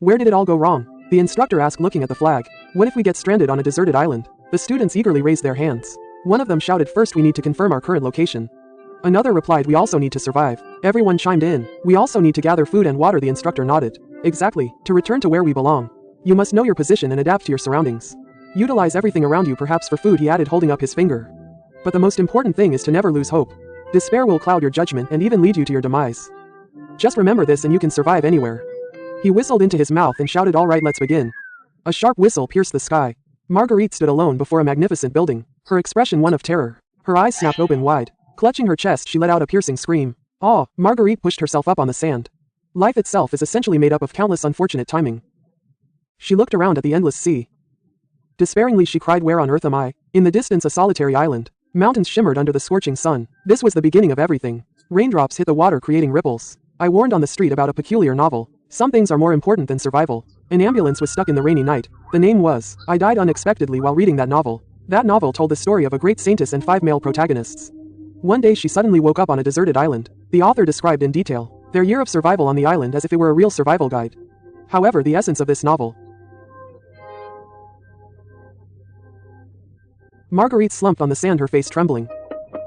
Where did it all go wrong? The instructor asked, looking at the flag. What if we get stranded on a deserted island? The students eagerly raised their hands. One of them shouted, first we need to confirm our current location. Another replied, we also need to survive. Everyone chimed in. We also need to gather food and water. The instructor nodded. Exactly, to return to where we belong. You must know your position and adapt to your surroundings. Utilize everything around you, perhaps for food, he added, holding up his finger. But the most important thing is to never lose hope. Despair will cloud your judgment and even lead you to your demise. Just remember this and you can survive anywhere. He whistled into his mouth and shouted, all right, let's begin. A sharp whistle pierced the sky. Marguerite stood alone before a magnificent building, her expression one of terror. Her eyes snapped open wide. Clutching her chest, she let out a piercing scream. Ah! Marguerite pushed herself up on the sand. Life itself is essentially made up of countless unfortunate timing. She looked around at the endless sea. Despairingly she cried, where on earth am I? In the distance, a solitary island. Mountains shimmered under the scorching sun. This was the beginning of everything. Raindrops hit the water, creating ripples. I warned on the street about a peculiar novel. Some things are more important than survival. An ambulance was stuck in the rainy night. The name was, I died unexpectedly while reading that novel. That novel told the story of a great saintess and 5 male protagonists. One day she suddenly woke up on a deserted island. The author described in detail their year of survival on the island as if it were a real survival guide. However, the essence of this novel. Marguerite slumped on the sand, her face trembling.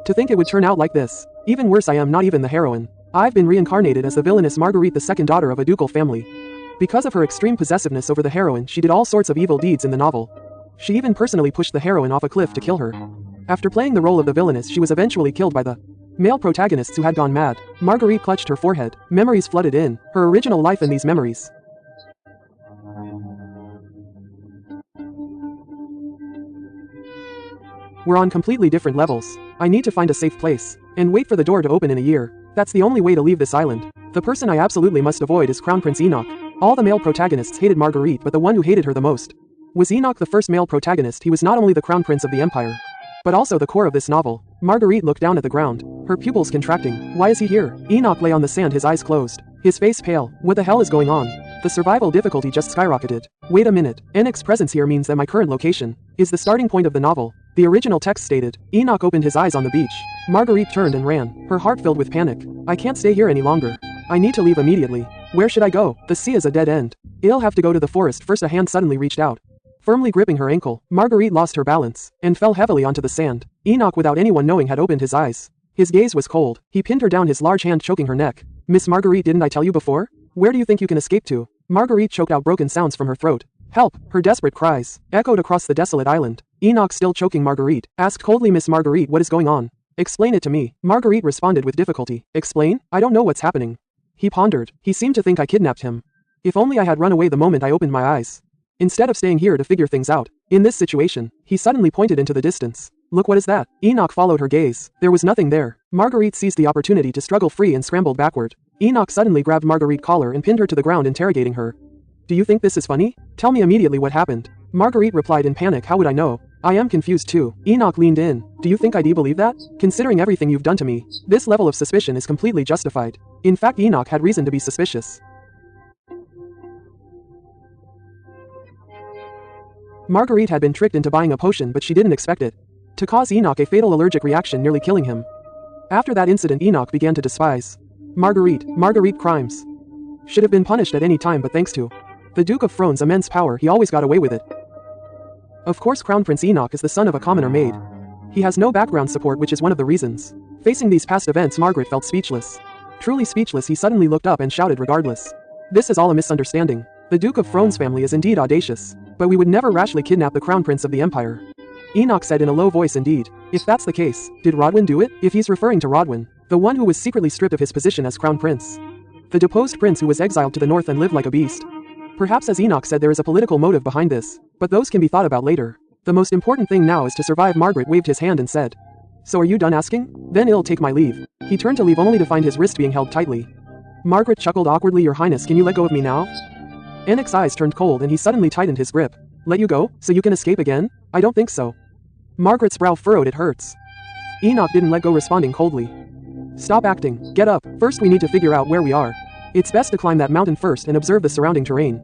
To think it would turn out like this. Even worse, I am not even the heroine. I've been reincarnated as the villainous Marguerite, the second daughter of a ducal family. Because of her extreme possessiveness over the heroine, she did all sorts of evil deeds in the novel. She even personally pushed the heroine off a cliff to kill her. After playing the role of the villainess, she was eventually killed by the male protagonists who had gone mad. Marguerite clutched her forehead. Memories flooded in. Her original life and these memories. We're on completely different levels. I need to find a safe place. And wait for the door to open in a year. That's the only way to leave this island. The person I absolutely must avoid is Crown Prince Enoch. All the male protagonists hated Marguerite, but the one who hated her the most was Enoch, the first male protagonist. He was not only the crown prince of the empire, but also the core of this novel. Marguerite looked down at the ground, her pupils contracting. Why is he here? Enoch lay on the sand, his eyes closed, his face pale. What the hell is going on? The survival difficulty just skyrocketed. Wait a minute. Enoch's presence here means that my current location is the starting point of the novel. The original text stated. Enoch opened his eyes on the beach. Marguerite turned and ran, her heart filled with panic. I can't stay here any longer. I need to leave immediately. Where should I go? The sea is a dead end. I'll have to go to the forest first. A hand suddenly reached out, firmly gripping her ankle. Marguerite lost her balance and fell heavily onto the sand. Enoch, without anyone knowing, had opened his eyes. His gaze was cold. He pinned her down, his large hand choking her neck. Miss Marguerite, didn't I tell you before? Where do you think you can escape to? Marguerite choked out broken sounds from her throat. Help! Her desperate cries echoed across the desolate island. Enoch, still choking Marguerite, asked coldly, Miss Marguerite, what is going on? Explain it to me. Marguerite responded with difficulty. Explain? I don't know what's happening. He pondered. He seemed to think I kidnapped him. If only I had run away the moment I opened my eyes, instead of staying here to figure things out. In this situation, he suddenly pointed into the distance. Look, what is that? Enoch followed her gaze. There was nothing there. Marguerite seized the opportunity to struggle free and scrambled backward. Enoch suddenly grabbed Marguerite's collar and pinned her to the ground, interrogating her. Do you think this is funny? Tell me immediately what happened. Marguerite replied in panic, how would I know? I am confused too. Enoch leaned in. Do you think I'd believe that? Considering everything you've done to me, this level of suspicion is completely justified. In fact, Enoch had reason to be suspicious. Marguerite had been tricked into buying a potion, but she didn't expect it to cause Enoch a fatal allergic reaction, nearly killing him. After that incident, Enoch began to despise Marguerite crimes should have been punished at any time, but thanks to the Duke of Frone's immense power, he always got away with it. Of course, Crown Prince Enoch is the son of a commoner maid. He has no background support, which is one of the reasons. Facing these past events, Margaret felt speechless. Truly speechless, he suddenly looked up and shouted, regardless. This is all a misunderstanding. The Duke of Frone's family is indeed audacious, but we would never rashly kidnap the Crown Prince of the Empire. Enoch said in a low voice, indeed. If that's the case, did Rodwin do it? If he's referring to Rodwin, the one who was secretly stripped of his position as Crown Prince, the deposed prince who was exiled to the north and lived like a beast. Perhaps, as Enoch said, there is a political motive behind this, but those can be thought about later. The most important thing now is to survive. Margaret waved his hand and said, So are you done asking? Then I'll take my leave. He turned to leave only to find his wrist being held tightly. Margaret chuckled awkwardly, Your Highness, can you let go of me now? Enoch's eyes turned cold and he suddenly tightened his grip. Let you go, so you can escape again? I don't think so. Margaret's brow furrowed, it hurts. Enoch didn't let go, responding coldly. Stop acting, get up. First we need to figure out where we are. It's best to climb that mountain first and observe the surrounding terrain.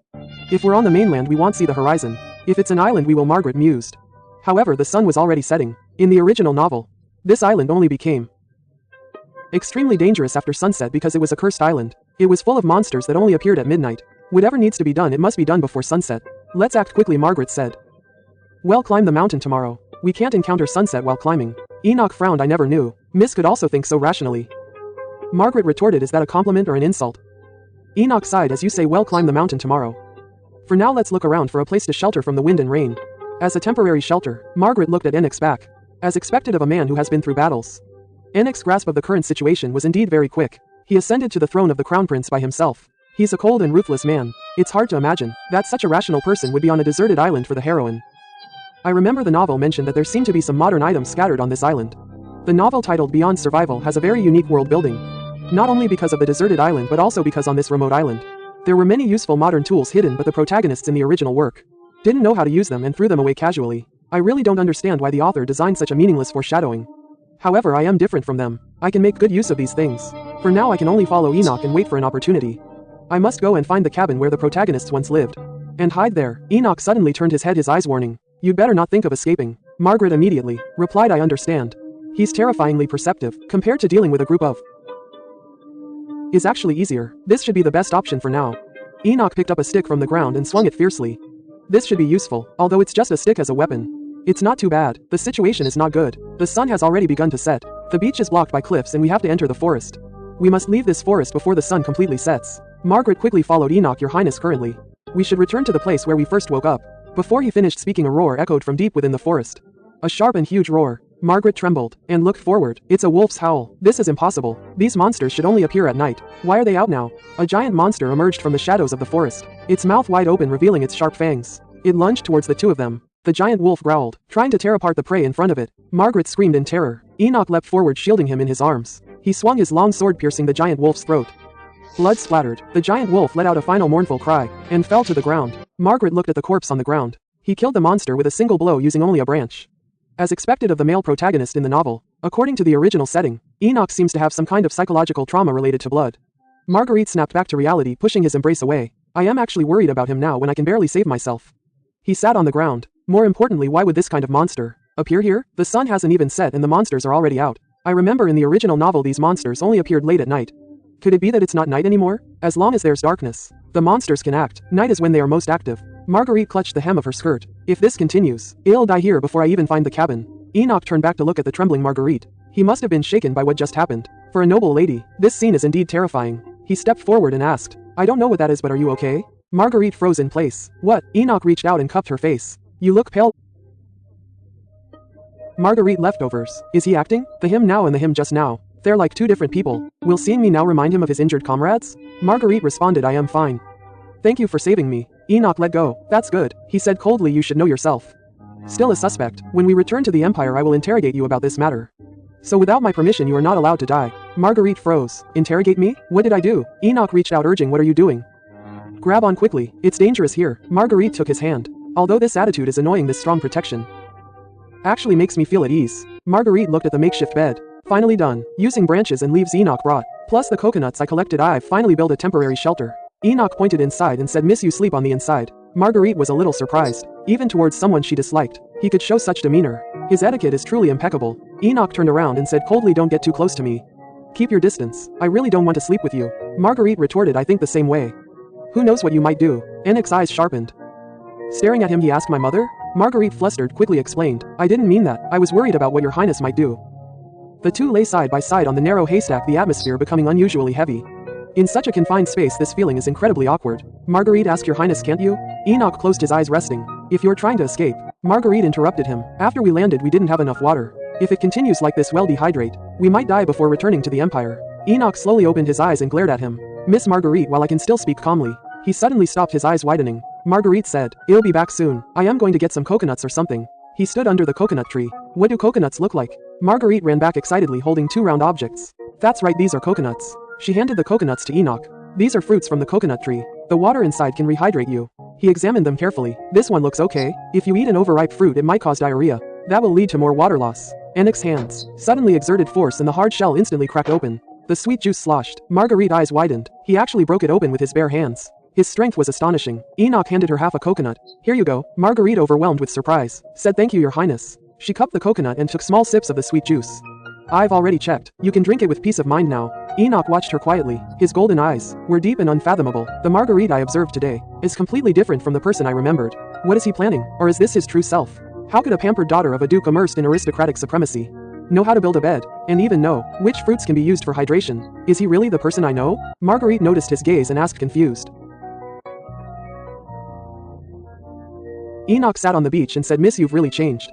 If we're on the mainland, we won't see the horizon. If it's an island, we will, Margaret mused. However, the sun was already setting. In the original novel, this island only became extremely dangerous after sunset because it was a cursed island. It was full of monsters that only appeared at midnight. Whatever needs to be done, it must be done before sunset. Let's act quickly, Margaret said. Well, climb the mountain tomorrow. We can't encounter sunset while climbing. Enoch frowned. I never knew. Miss could also think so rationally. Margaret retorted, is that a compliment or an insult? Enoch sighed, as you say, well, climb the mountain tomorrow. For now, let's look around for a place to shelter from the wind and rain. As a temporary shelter, Margaret looked at Enoch's back. As expected of a man who has been through battles. Enoch's grasp of the current situation was indeed very quick. He ascended to the throne of the crown prince by himself. He's a cold and ruthless man. It's hard to imagine that such a rational person would be on a deserted island for the heroine. I remember the novel mentioned that there seem to be some modern items scattered on this island. The novel titled Beyond Survival has a very unique world building. Not only because of the deserted island but also because on this remote island, there were many useful modern tools hidden, but the protagonists in the original work didn't know how to use them and threw them away casually. I really don't understand why the author designed such a meaningless foreshadowing. However, I am different from them. I can make good use of these things. For now, I can only follow Enoch and wait for an opportunity. I must go and find the cabin where the protagonists once lived. And hide there. Enoch suddenly turned his head, his eyes warning. You'd better not think of escaping. Margaret immediately replied, I understand. He's terrifyingly perceptive, compared to dealing with a group of is actually easier. This should be the best option for now. Enoch picked up a stick from the ground and swung it fiercely. This should be useful, although it's just a stick as a weapon. It's not too bad. The situation is not good. The sun has already begun to set. The beach is blocked by cliffs and we have to enter the forest. We must leave this forest before the sun completely sets. Margaret quickly followed Enoch. Your Highness, currently we should return to the place where we first woke up. Before he finished speaking, a roar echoed from deep within the forest. A sharp and huge roar. Margaret trembled and looked forward. It's a wolf's howl. This is impossible. These monsters should only appear at night. Why are they out now? A giant monster emerged from the shadows of the forest, its mouth wide open, revealing its sharp fangs. It lunged towards the two of them. The giant wolf growled, trying to tear apart the prey in front of it. Margaret screamed in terror. Enoch leapt forward, shielding him in his arms. He swung his long sword, piercing the giant wolf's throat. Blood splattered. The giant wolf let out a final mournful cry and fell to the ground. Margaret looked at the corpse on the ground. He killed the monster with a single blow using only a branch. As expected of the male protagonist in the novel, according to the original setting, Enoch seems to have some kind of psychological trauma related to blood. Marguerite snapped back to reality, pushing his embrace away. I am actually worried about him now when I can barely save myself. He sat on the ground. More importantly, why would this kind of monster appear here? The sun hasn't even set and the monsters are already out. I remember in the original novel these monsters only appeared late at night. Could it be that it's not night anymore? As long as there's darkness, the monsters can act. Night is when they are most active. Marguerite clutched the hem of her skirt. If this continues, I'll die here before I even find the cabin. Enoch turned back to look at the trembling Marguerite. He must have been shaken by what just happened. For a noble lady, this scene is indeed terrifying. He stepped forward and asked, I don't know what that is, but are you okay? Marguerite froze in place. What? Enoch reached out and cupped her face. You look pale. Marguerite, leftovers. Is he acting? The him now and the him just now. They're like two different people. Will seeing me now remind him of his injured comrades? Marguerite responded, I am fine. Thank you for saving me. Enoch let go. That's good, he said coldly. You should know yourself. Still a suspect. When we return to the Empire, I will interrogate you about this matter. So without my permission, you are not allowed to die. Marguerite froze. Interrogate me? What did I do? Enoch reached out, urging, what are you doing? Grab on quickly. It's dangerous here. Marguerite took his hand. Although this attitude is annoying, this strong protection actually makes me feel at ease. Marguerite looked at the makeshift bed. Finally done. Using branches and leaves Enoch brought, plus the coconuts I collected, I've finally built a temporary shelter. Enoch pointed inside and said, Miss, you sleep on the inside. Marguerite was a little surprised. Even towards someone she disliked, he could show such demeanor. His etiquette is truly impeccable. Enoch turned around and said coldly, don't get too close to me. Keep your distance. I really don't want to sleep with you. Marguerite retorted, I think the same way. Who knows what you might do? Enoch's eyes sharpened. Staring at him, he asked, my mother? Marguerite flustered, quickly explained, I didn't mean that. I was worried about what your highness might do. The two lay side by side on the narrow haystack, the atmosphere becoming unusually heavy. In such a confined space, this feeling is incredibly awkward. Marguerite asked, your highness, can't you? Enoch closed his eyes, resting. If you're trying to escape. Marguerite interrupted him. After we landed, we didn't have enough water. If it continues like this, we'll dehydrate. We might die before returning to the Empire. Enoch slowly opened his eyes and glared at him. Miss Marguerite, while I can still speak calmly. He suddenly stopped, his eyes widening. Marguerite said, I'll be back soon. I am going to get some coconuts or something. He stood under the coconut tree. What do coconuts look like? Marguerite ran back excitedly, holding two round objects. That's right, these are coconuts. She handed the coconuts to Enoch. These are fruits from the coconut tree. The water inside can rehydrate you. He examined them carefully. This one looks okay. If you eat an overripe fruit, it might cause diarrhea. That will lead to more water loss. Enoch's hands suddenly exerted force and the hard shell instantly cracked open. The sweet juice sloshed. Marguerite's eyes widened. He actually broke it open with his bare hands. His strength was astonishing. Enoch handed her half a coconut. Here you go. Marguerite, overwhelmed with surprise, said, thank you, your highness. She cupped the coconut and took small sips of the sweet juice. I've already checked. You can drink it with peace of mind now. Enoch watched her quietly. His golden eyes were deep and unfathomable. The Marguerite I observed today is completely different from the person I remembered. What is he planning? Or is this his true self? How could a pampered daughter of a duke immersed in aristocratic supremacy know how to build a bed, and even know which fruits can be used for hydration? Is he really the person I know? Marguerite noticed his gaze and asked confused. Enoch sat on the beach and said, "Miss, you've really changed."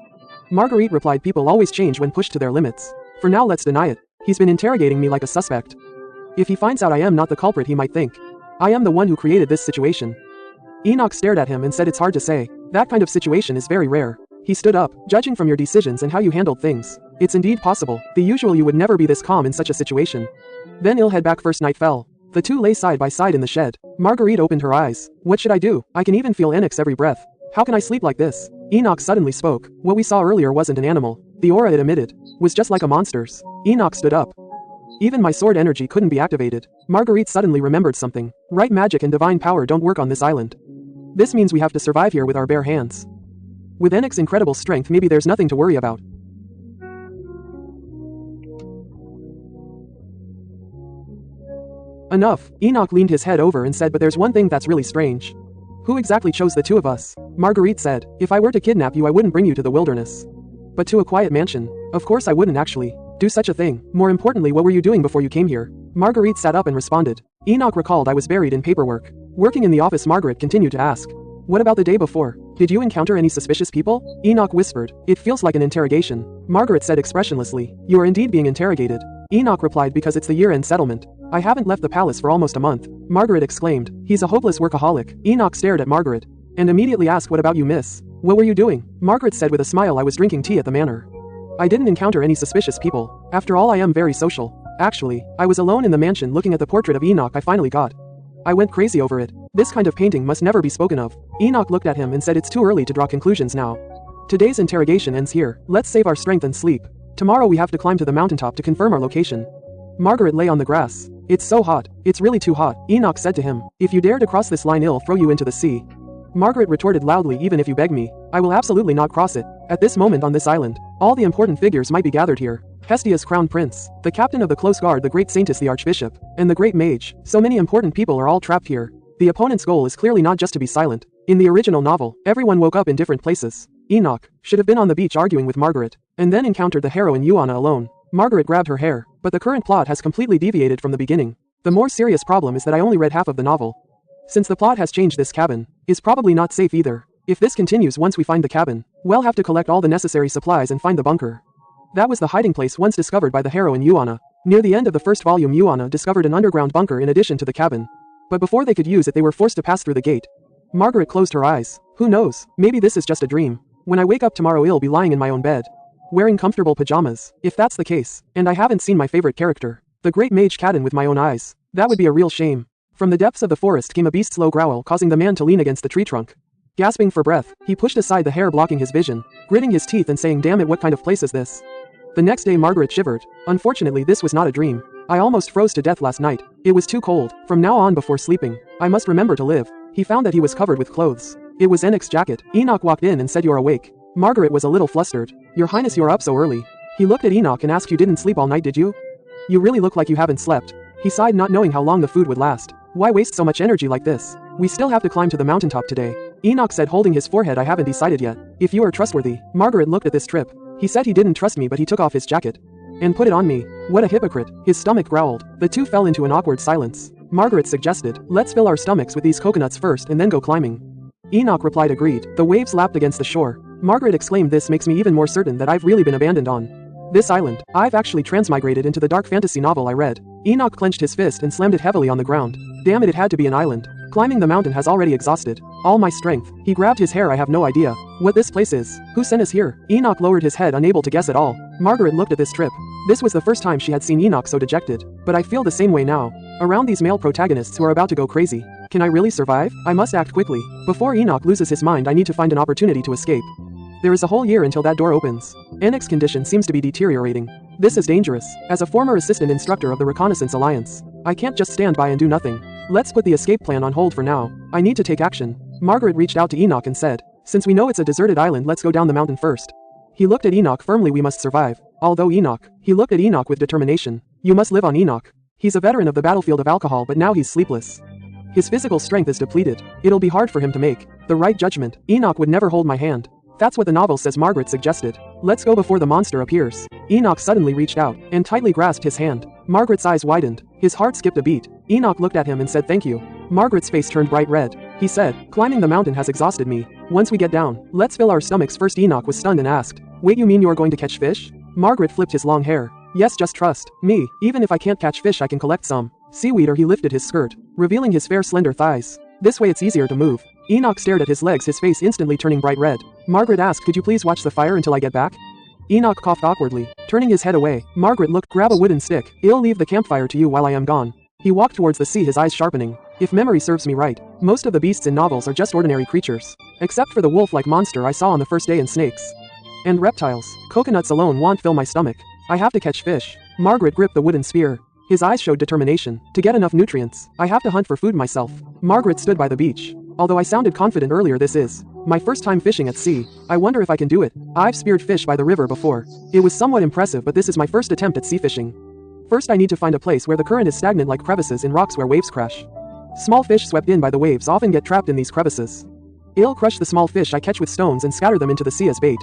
Marguerite replied, "People always change when pushed to their limits. For now, let's deny it. He's been interrogating me like a suspect. If he finds out I am not the culprit, he might think I am the one who created this situation." Enoch stared at him and said, "It's hard to say. That kind of situation is very rare." He stood up. "Judging from your decisions and how you handled things, it's indeed possible. The usual you would never be this calm in such a situation." Then ill head back first night fell. The two lay side by side in the shed. Marguerite opened her eyes. "What should I do? I can even feel Enoch's every breath. How can I sleep like this?" Enoch suddenly spoke. "What we saw earlier wasn't an animal. The aura it emitted was just like a monster's." Enoch stood up. "Even my sword energy couldn't be activated." Marguerite suddenly remembered something. "Right magic and divine power don't work on this island. This means we have to survive here with our bare hands. With Enoch's incredible strength, maybe there's nothing to worry about." "Enough." Enoch leaned his head over and said, "But there's one thing that's really strange. Who exactly chose the two of us?" Marguerite said, "If I were to kidnap you, I wouldn't bring you to the wilderness, but to a quiet mansion. Of course I wouldn't actually do such a thing. More importantly, what were you doing before you came here?" Marguerite sat up and responded. Enoch recalled, "I was buried in paperwork. Working in the office." Margaret continued to ask, "What about the day before? Did you encounter any suspicious people?" Enoch whispered, "It feels like an interrogation." Margaret said expressionlessly, "You are indeed being interrogated." Enoch replied, "Because it's the year-end settlement. I haven't left the palace for almost a month." Margaret exclaimed, "He's a hopeless workaholic." Enoch stared at Margaret and immediately asked, "What about you, miss? What were you doing?" Margaret said with a smile, "I was drinking tea at the manor. I didn't encounter any suspicious people. After all, I am very social. Actually, I was alone in the mansion looking at the portrait of Enoch I finally got. I went crazy over it. This kind of painting must never be spoken of." Enoch looked at him and said, "It's too early to draw conclusions now. Today's interrogation ends here. Let's save our strength and sleep. Tomorrow we have to climb to the mountaintop to confirm our location." Margaret lay on the grass. "It's so hot. It's really too hot." Enoch said to him, "If you dare to cross this line, I'll throw you into the sea." Margaret retorted loudly, "Even if you beg me, I will absolutely not cross it. At this moment on this island, all the important figures might be gathered here. Hestia's crown prince, the captain of the close guard, the great saintess, the archbishop, and the great mage. So many important people are all trapped here. The opponent's goal is clearly not just to be silent. In the original novel, everyone woke up in different places. Enoch should have been on the beach arguing with Margaret, and then encountered the heroine Yuana alone." Margaret grabbed her hair. "But the current plot has completely deviated from the beginning. The more serious problem is that I only read half of the novel. Since the plot has changed, this cabin is probably not safe either. If this continues, once we find the cabin, we'll have to collect all the necessary supplies and find the bunker. That was the hiding place once discovered by the heroine Yuana. Near the end of the first volume, Yuana discovered an underground bunker in addition to the cabin. But before they could use it, they were forced to pass through the gate." Margaret closed her eyes. "Who knows? Maybe this is just a dream. When I wake up tomorrow, I'll be lying in my own bed, wearing comfortable pajamas. If that's the case, and I haven't seen my favorite character, the great mage Kaden, with my own eyes, that would be a real shame." From the depths of the forest came a beast's low growl, causing the man to lean against the tree trunk. Gasping for breath, he pushed aside the hair blocking his vision, gritting his teeth and saying, "Damn it, what kind of place is this?" The next day, Margaret shivered. "Unfortunately, this was not a dream. I almost froze to death last night. It was too cold. From now on, before sleeping, I must remember to live." He found that he was covered with clothes. It was Enoch's jacket. Enoch walked in and said, "You're awake." Margaret was a little flustered. "Your Highness, you're up so early." He looked at Enoch and asked, "You didn't sleep all night, did you? You really look like you haven't slept." He sighed, not knowing how long the food would last. "Why waste so much energy like this? We still have to climb to the mountaintop today." Enoch said, holding his forehead, "I haven't decided yet if you are trustworthy." Margaret looked at this trip. He said he didn't trust me, but he took off his jacket and put it on me. What a hypocrite. His stomach growled. The two fell into an awkward silence. Margaret suggested, "Let's fill our stomachs with these coconuts first and then go climbing." Enoch replied, "Agreed." The waves lapped against the shore. Margaret exclaimed, "This makes me even more certain that I've really been abandoned on this island. I've actually transmigrated into the dark fantasy novel I read." Enoch clenched his fist and slammed it heavily on the ground. "Damn it, it had to be an island. Climbing the mountain has already exhausted all my strength." He grabbed his hair. "I have no idea what this place is. Who sent us here?" Enoch lowered his head, unable to guess at all. Margaret looked at this trip. This was the first time she had seen Enoch so dejected. "But I feel the same way now. Around these male protagonists who are about to go crazy. Can I really survive? I must act quickly. Before Enoch loses his mind, I need to find an opportunity to escape. There is a whole year until that door opens." Enoch's condition seems to be deteriorating. "This is dangerous. As a former assistant instructor of the Reconnaissance Alliance, I can't just stand by and do nothing. Let's put the escape plan on hold for now. I need to take action." Margaret reached out to Enoch and said, "Since we know it's a deserted island, let's go down the mountain first." He looked at Enoch firmly. "We must survive." He looked at Enoch with determination. "You must live on, Enoch." He's a veteran of the battlefield of alcohol, but now he's sleepless. His physical strength is depleted. It'll be hard for him to make the right judgment. Enoch would never hold my hand. That's what the novel says, Margaret suggested. Let's go before the monster appears. Enoch suddenly reached out and tightly grasped his hand. Margaret's eyes widened. His heart skipped a beat. Enoch looked at him and said thank you. Margaret's face turned bright red. He said, climbing the mountain has exhausted me. Once we get down, let's fill our stomachs first. Enoch was stunned and asked, wait, you mean you're going to catch fish? Margaret flipped his long hair. Yes, just trust me. Even if I can't catch fish, I can collect some seaweed. Or he lifted his skirt, revealing his fair slender thighs. This way it's easier to move. Enoch stared at his legs, his face instantly turning bright red. Margaret asked, could you please watch the fire until I get back? Enoch coughed awkwardly, turning his head away. Margaret looked, grab a wooden stick. I'll leave the campfire to you while I am gone. He walked towards the sea, his eyes sharpening. If memory serves me right, most of the beasts in novels are just ordinary creatures. Except for the wolf-like monster I saw on the first day, and snakes. And reptiles. Coconuts alone won't fill my stomach. I have to catch fish. Margaret gripped the wooden spear. His eyes showed determination. To get enough nutrients, I have to hunt for food myself. Margaret stood by the beach. Although I sounded confident earlier, this is my first time fishing at sea. I wonder if I can do it. I've speared fish by the river before. It was somewhat impressive, but this is my first attempt at sea fishing. First I need to find a place where the current is stagnant, like crevices in rocks where waves crash. Small fish swept in by the waves often get trapped in these crevices. I'll crush the small fish I catch with stones and scatter them into the sea as bait.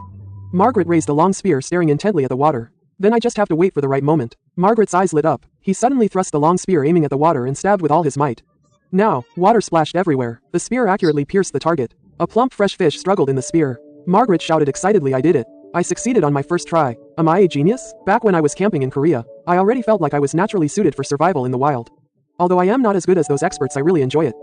Margaret raised a long spear, staring intently at the water. Then I just have to wait for the right moment. Margaret's eyes lit up. He suddenly thrust the long spear, aiming at the water, and stabbed with all his might. Now, water splashed everywhere. The spear accurately pierced the target. A plump fresh fish struggled in the spear. Margaret shouted excitedly, I did it. I succeeded on my first try. Am I a genius? Back when I was camping in Korea, I already felt like I was naturally suited for survival in the wild. Although I am not as good as those experts, I really enjoy it.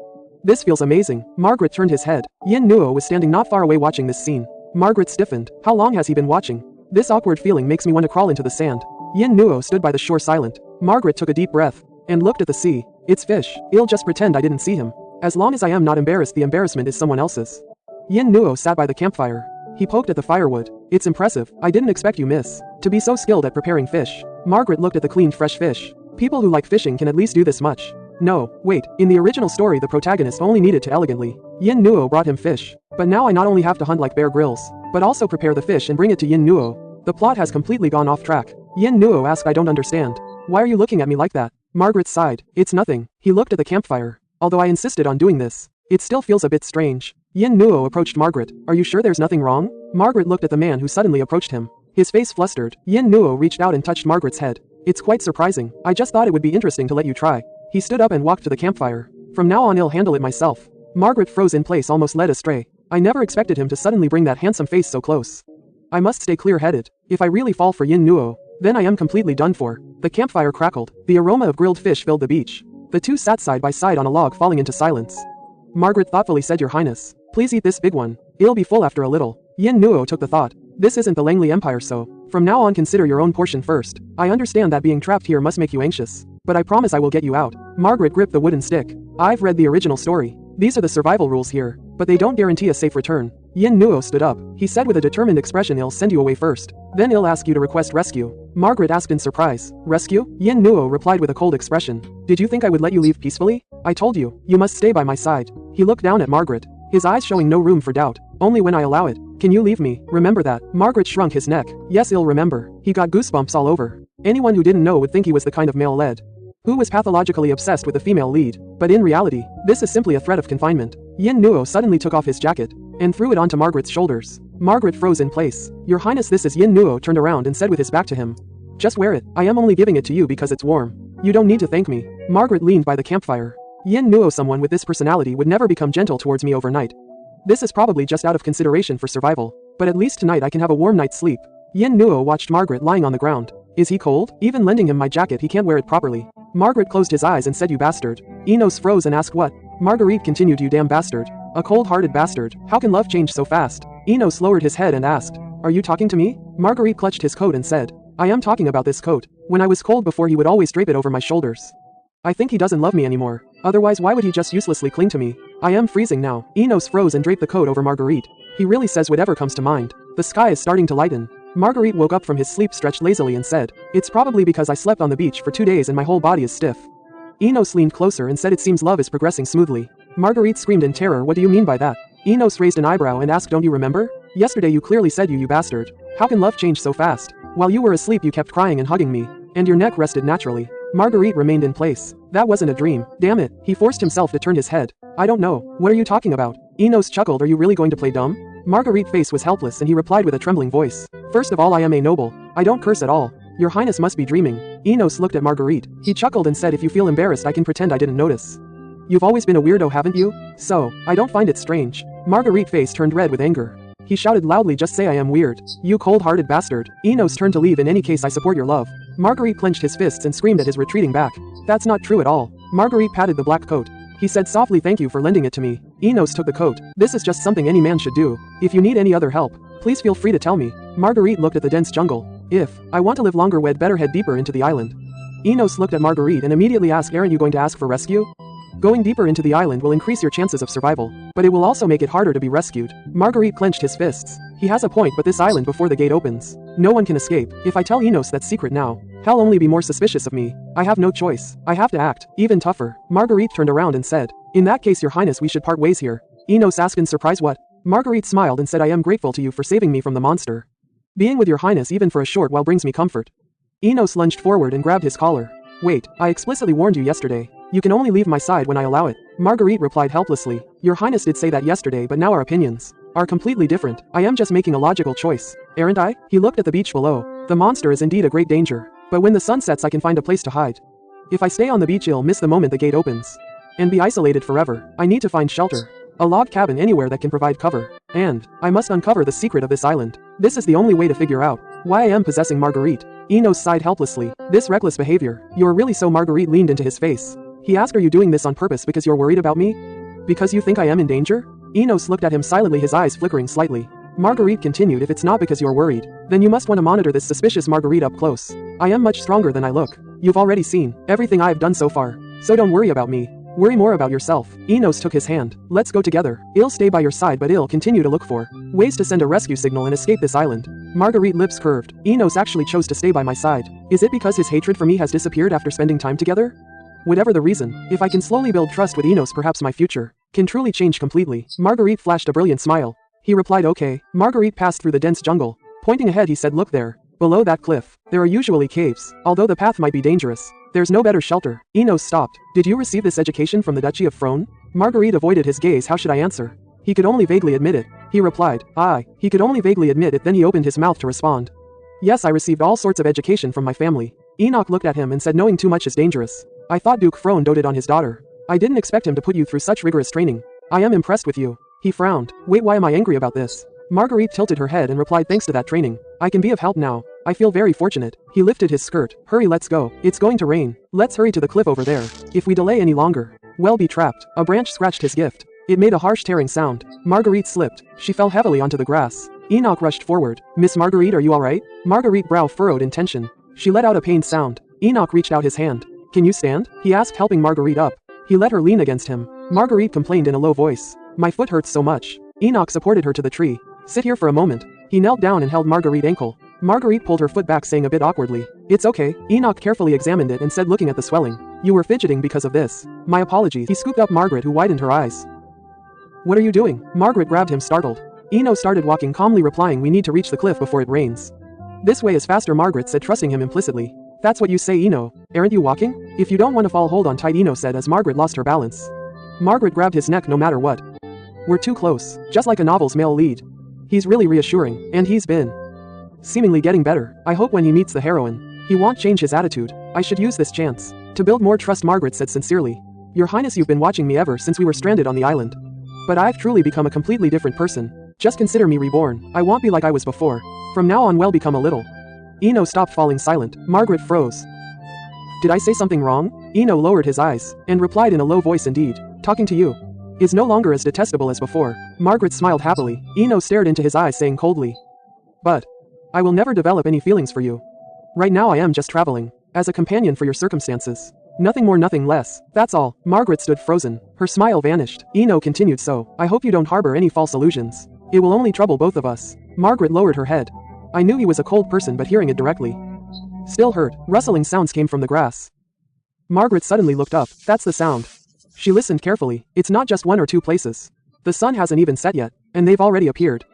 This feels amazing. Margaret turned his head. Yin Nuo was standing not far away watching this scene. Margaret stiffened. How long has he been watching? This awkward feeling makes me want to crawl into the sand. Yin Nuo stood by the shore silent. Margaret took a deep breath and looked at the sea. It's fish. I'll just pretend I didn't see him. As long as I am not embarrassed, the embarrassment is someone else's. Yin Nuo sat by the campfire. He poked at the firewood. It's impressive. I didn't expect you, miss, to be so skilled at preparing fish. Margaret looked at the cleaned fresh fish. People who like fishing can at least do this much. No, wait, in the original story the protagonist only needed to elegantly. Yin Nuo brought him fish. But now I not only have to hunt like Bear Grylls, but also prepare the fish and bring it to Yin Nuo. The plot has completely gone off track. Yin Nuo asked, I don't understand. Why are you looking at me like that? Margaret sighed. It's nothing. He looked at the campfire. Although I insisted on doing this, it still feels a bit strange. Yin Nuo approached Margaret. Are you sure there's nothing wrong? Margaret looked at the man who suddenly approached him. His face flustered. Yin Nuo reached out and touched Margaret's head. It's quite surprising. I just thought it would be interesting to let you try. He stood up and walked to the campfire. From now on I'll handle it myself. Margaret froze in place, almost led astray. I never expected him to suddenly bring that handsome face so close. I must stay clear-headed. If I really fall for Yin Nuo, then I am completely done for. The campfire crackled. The aroma of grilled fish filled the beach. The two sat side by side on a log, falling into silence. Margaret thoughtfully said, Your Highness, please eat this big one. It'll be full after a little. Yin Nuo took the thought. This isn't the Langley Empire, so from now on consider your own portion first. I understand that being trapped here must make you anxious, but I promise I will get you out. Margaret gripped the wooden stick. I've read the original story. These are the survival rules here, but they don't guarantee a safe return. Yin Nuo stood up. He said with a determined expression, I'll send you away first. Then I'll ask you to request rescue. Margaret asked in surprise. Rescue? Yin Nuo replied with a cold expression. Did you think I would let you leave peacefully? I told you, you must stay by my side. He looked down at Margaret, his eyes showing no room for doubt. Only when I allow it. Can you leave me? Remember that. Margaret shrunk his neck. Yes, I'll remember. He got goosebumps all over. Anyone who didn't know would think he was the kind of male lead who was pathologically obsessed with the female lead. But in reality, this is simply a threat of confinement. Yin Nuo suddenly took off his jacket and threw it onto Margaret's shoulders. Margaret froze in place. Your Highness, this is. Yin Nuo turned around and said with his back to him. Just wear it. I am only giving it to you because it's warm. You don't need to thank me. Margaret leaned by the campfire. Yin Nuo, someone with this personality would never become gentle towards me overnight. This is probably just out of consideration for survival. But at least tonight I can have a warm night's sleep. Yin Nuo watched Margaret lying on the ground. Is he cold? Even lending him my jacket he can't wear it properly. Margaret closed his eyes and said, You bastard. Enos froze and asked what? Marguerite continued, You damn bastard. A cold-hearted bastard. How can love change so fast? Enos lowered his head and asked, Are you talking to me? Marguerite clutched his coat and said, I am talking about this coat. When I was cold before he would always drape it over my shoulders. I think he doesn't love me anymore. Otherwise why would he just uselessly cling to me? I am freezing now. Enos froze and draped the coat over Marguerite. He really says whatever comes to mind. The sky is starting to lighten. Marguerite woke up from his sleep, stretched lazily and said, It's probably because I slept on the beach for 2 days and my whole body is stiff. Enos leaned closer and said, It seems love is progressing smoothly. Marguerite screamed in terror, What do you mean by that? Enos raised an eyebrow and asked, Don't you remember? Yesterday you clearly said you bastard. How can love change so fast? While you were asleep you kept crying and hugging me, and your neck rested naturally. Marguerite remained in place. That wasn't a dream. Damn it. He forced himself to turn his head. I don't know. What are you talking about? Enos chuckled. Are you really going to play dumb? Marguerite's face was helpless and he replied with a trembling voice. First of all, I am a noble. I don't curse at all. Your Highness must be dreaming. Enos looked at Marguerite. He chuckled and said, if you feel embarrassed I can pretend I didn't notice. You've always been a weirdo, haven't you? So, I don't find it strange. Marguerite's face turned red with anger. He shouted loudly, just say I am weird. You cold-hearted bastard. Enos turned to leave. In any case, I support your love. Marguerite clenched his fists and screamed at his retreating back. That's not true at all. Marguerite patted the black coat. He said softly, thank you for lending it to me. Enos took the coat. This is just something any man should do. If you need any other help, please feel free to tell me. Marguerite looked at the dense jungle. If I want to live longer, we'd better head deeper into the island. Enos looked at Marguerite and immediately asked, aren't you going to ask for rescue? Going deeper into the island will increase your chances of survival, but it will also make it harder to be rescued. Marguerite clenched his fists. He has a point, but this island before the gate opens, no one can escape. If I tell Enos that secret now, he'll only be more suspicious of me. I have no choice. I have to act, even tougher. Marguerite turned around and said, in that case, your Highness, we should part ways here. Enos asked in surprise, what? Marguerite smiled and said, I am grateful to you for saving me from the monster. Being with your Highness even for a short while brings me comfort. Enos lunged forward and grabbed his collar. Wait, I explicitly warned you yesterday. You can only leave my side when I allow it. Marguerite replied helplessly. Your Highness did say that yesterday, but now our opinions are completely different. I am just making a logical choice. Aren't I? He looked at the beach below. The monster is indeed a great danger, but when the sun sets I can find a place to hide. If I stay on the beach, I'll miss the moment the gate opens and be isolated forever. I need to find shelter. A log cabin anywhere that can provide cover. And I must uncover the secret of this island. This is the only way to figure out why I am possessing Marguerite. Enos sighed helplessly. This reckless behavior. You're really so? Marguerite leaned into his face. He asked, are you doing this on purpose because you're worried about me? Because you think I am in danger? Enos looked at him silently, his eyes flickering slightly. Marguerite continued, if it's not because you're worried, then you must want to monitor this suspicious Marguerite up close. I am much stronger than I look. You've already seen everything I've done so far. So don't worry about me. Worry more about yourself. Enos took his hand. Let's go together. I'll stay by your side, but I'll continue to look for ways to send a rescue signal and escape this island. Marguerite's lips curved. Enos actually chose to stay by my side. Is it because his hatred for me has disappeared after spending time together? Whatever the reason, if I can slowly build trust with Enos, perhaps my future can truly change completely. Marguerite flashed a brilliant smile. He replied, okay. Marguerite passed through the dense jungle. Pointing ahead, he said, look there. Below that cliff, there are usually caves. Although the path might be dangerous, there's no better shelter. Enos stopped. Did you receive this education from the Duchy of Frone? Marguerite avoided his gaze. How should I answer? He could only vaguely admit it. He replied, aye. He could only vaguely admit it, then he opened his mouth to respond. Yes, I received all sorts of education from my family. Enoch looked at him and said, knowing too much is dangerous. I thought Duke Frone doted on his daughter. I didn't expect him to put you through such rigorous training. I am impressed with you. He frowned. Wait, why am I angry about this? Marguerite tilted her head and replied, thanks to that training, I can be of help now. I feel very fortunate. He lifted his skirt. Hurry, let's go. It's going to rain. Let's hurry to the cliff over there. If we delay any longer, we'll be trapped. A branch scratched his gift. It made a harsh tearing sound. Marguerite slipped. She fell heavily onto the grass. Enoch rushed forward. Miss Marguerite, are you alright? Marguerite's brow furrowed in tension. She let out a pained sound. Enoch reached out his hand. Can you stand? He asked, helping Marguerite up. He let her lean against him. Marguerite complained in a low voice. My foot hurts so much. Enoch supported her to the tree. Sit here for a moment. He knelt down and held Marguerite's ankle. Marguerite pulled her foot back, saying a bit awkwardly, it's okay. Enoch carefully examined it and said, looking at the swelling, you were fidgeting because of this. My apologies. He scooped up Margaret, who widened her eyes. What are you doing? Margaret grabbed him, startled. Eno started walking, calmly replying, we need to reach the cliff before it rains. This way is faster, Margaret said, trusting him implicitly. That's what you say, Eno. Aren't you walking? If you don't want to fall, hold on tight, Eno said as Margaret lost her balance. Margaret grabbed his neck. No matter what. We're too close. Just like a novel's male lead. He's really reassuring, and he's been seemingly getting better. I hope when he meets the heroine, he won't change his attitude. I should use this chance to build more trust, Margaret said sincerely. Your Highness, you've been watching me ever since we were stranded on the island. But I've truly become a completely different person. Just consider me reborn. I won't be like I was before. From now on, we'll become a little. Eno stopped, falling silent. Margaret froze. Did I say something wrong? Eno lowered his eyes and replied in a low voice, indeed. Talking to you is no longer as detestable as before. Margaret smiled happily. Eno stared into his eyes, saying coldly, but I will never develop any feelings for you. Right now I am just traveling as a companion for your circumstances. Nothing more, nothing less. That's all. Margaret stood frozen. Her smile vanished. Eno continued, so I hope you don't harbor any false illusions. It will only trouble both of us. Margaret lowered her head. I knew he was a cold person, but hearing it directly still hurt. Rustling sounds came from the grass. Margaret suddenly looked up. That's the sound. She listened carefully. It's not just one or two places. The sun hasn't even set yet, and they've already appeared.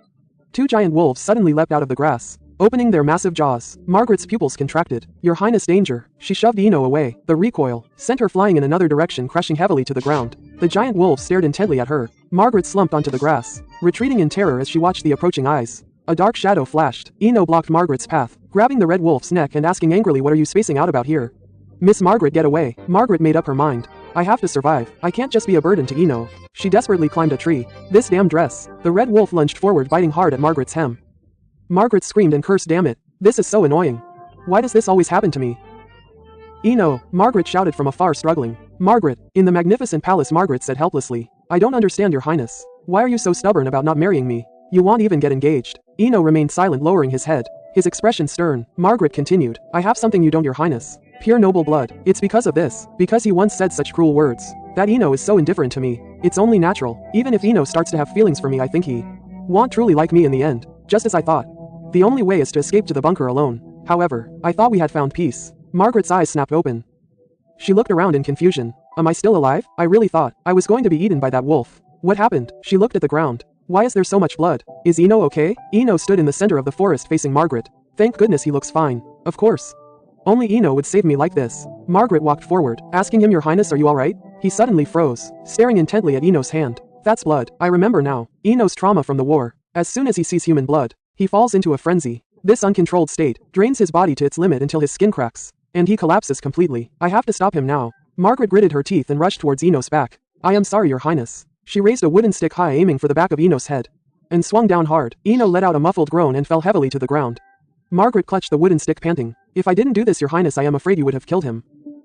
Two giant wolves suddenly leapt out of the grass. opening their massive jaws. Margaret's pupils contracted. Your Highness, danger. She shoved Ino away. The recoil sent her flying in another direction, crashing heavily to the ground. The giant wolves stared intently at her. Margaret slumped onto the grass, retreating in terror as she watched the approaching eyes. A dark shadow flashed. Ino blocked Margaret's path, grabbing the red wolf's neck and asking angrily, what are you spacing out about here? Miss Margaret, get away. Margaret made up her mind. I have to survive. I can't just be a burden to Ino. She desperately climbed a tree. This damn dress. The red wolf lunged forward, biting hard at Margaret's hem. Margaret screamed and cursed, damn it. This is so annoying. Why does this always happen to me? Ino, Margaret shouted from afar, struggling. Margaret, in the magnificent palace, Margaret said helplessly. I don't understand, Your Highness. Why are you so stubborn about not marrying me? You won't even get engaged. Ino remained silent, lowering his head, his expression stern. Margaret continued. I have something you don't, Your Highness. Pure noble blood. It's because of this, because he once said such cruel words, that Ino is so indifferent to me. It's only natural. Even if Ino starts to have feelings for me, I think he won't truly like me in the end, just as I thought. The only way is to escape to the bunker alone. However, I thought we had found peace. Margaret's eyes snapped open. She looked around in confusion. Am I still alive? I really thought I was going to be eaten by that wolf. What happened? She looked at the ground. Why is there so much blood? Is Ino okay? Ino stood in the center of the forest facing Margaret. Thank goodness he looks fine. Of course. Only Ino would save me like this. Margaret walked forward, asking him, Your Highness, are you alright? He suddenly froze, staring intently at Ino's hand. That's blood. I remember now. Ino's trauma from the war. As soon as he sees human blood, he falls into a frenzy. This uncontrolled state drains his body to its limit until his skin cracks, and he collapses completely. I have to stop him now. Margaret gritted her teeth and rushed towards Ino's back. I am sorry, Your Highness. She raised a wooden stick high, aiming for the back of Ino's head, and swung down hard. Ino let out a muffled groan and fell heavily to the ground. Margaret clutched the wooden stick, panting. If I didn't do this, Your Highness, I am afraid you would have killed him.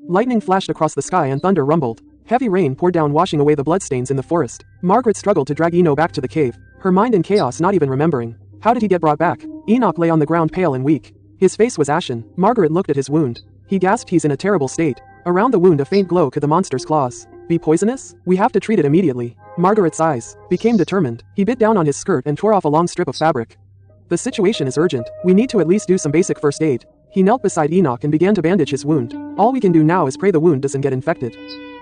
Lightning flashed across the sky and thunder rumbled. Heavy rain poured down, washing away the bloodstains in the forest. Margaret struggled to drag Ino back to the cave, her mind in chaos, not even remembering. How did he get brought back? Enoch lay on the ground, pale and weak. His face was ashen. Margaret looked at his wound. He gasped. He's in a terrible state. Around the wound a faint glow. Could the monster's claws be poisonous? We have to treat it immediately. Margaret's eyes became determined. He bit down on his skirt and tore off a long strip of fabric. The situation is urgent. We need to at least do some basic first aid. He knelt beside Enoch and began to bandage his wound. All we can do now is pray the wound doesn't get infected.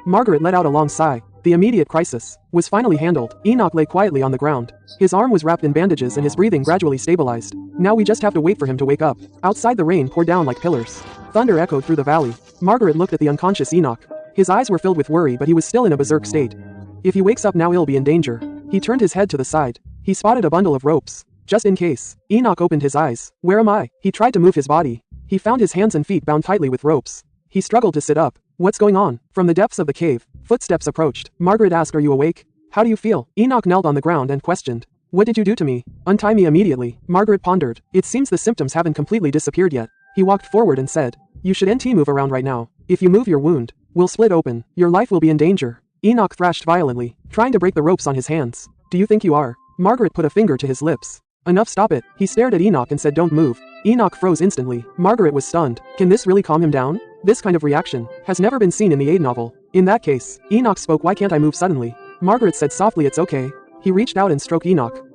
Margaret let out a long sigh. The immediate crisis was finally handled. Enoch lay quietly on the ground. His arm was wrapped in bandages and his breathing gradually stabilized. Now we just have to wait for him to wake up. Outside, the rain poured down like pillars. Thunder echoed through the valley. Margaret looked at the unconscious Enoch. His eyes were filled with worry, but he was still in a berserk state. If he wakes up now, he'll be in danger. He turned his head to the side. He spotted a bundle of ropes. Just in case. Enoch opened his eyes. Where am I? He tried to move his body. He found his hands and feet bound tightly with ropes. He struggled to sit up. What's going on? From the depths of the cave, footsteps approached. Margaret asked, Are you awake? How do you feel? Enoch knelt on the ground and questioned. What did you do to me? Untie me immediately. Margaret pondered. It seems the symptoms haven't completely disappeared yet. He walked forward and said, You should move around right now. If you move, your wound will split open. Your life will be in danger. Enoch thrashed violently, trying to break the ropes on his hands. Do you think you are? Margaret put a finger to his lips. Enough, stop it. He stared at Enoch and said, Don't move. Enoch froze instantly. Margaret was stunned. Can this really calm him down? This kind of reaction has never been seen in the Aid novel. In that case, Enoch spoke. Why can't I move suddenly? Margaret said softly, It's okay. He reached out and stroked Enoch.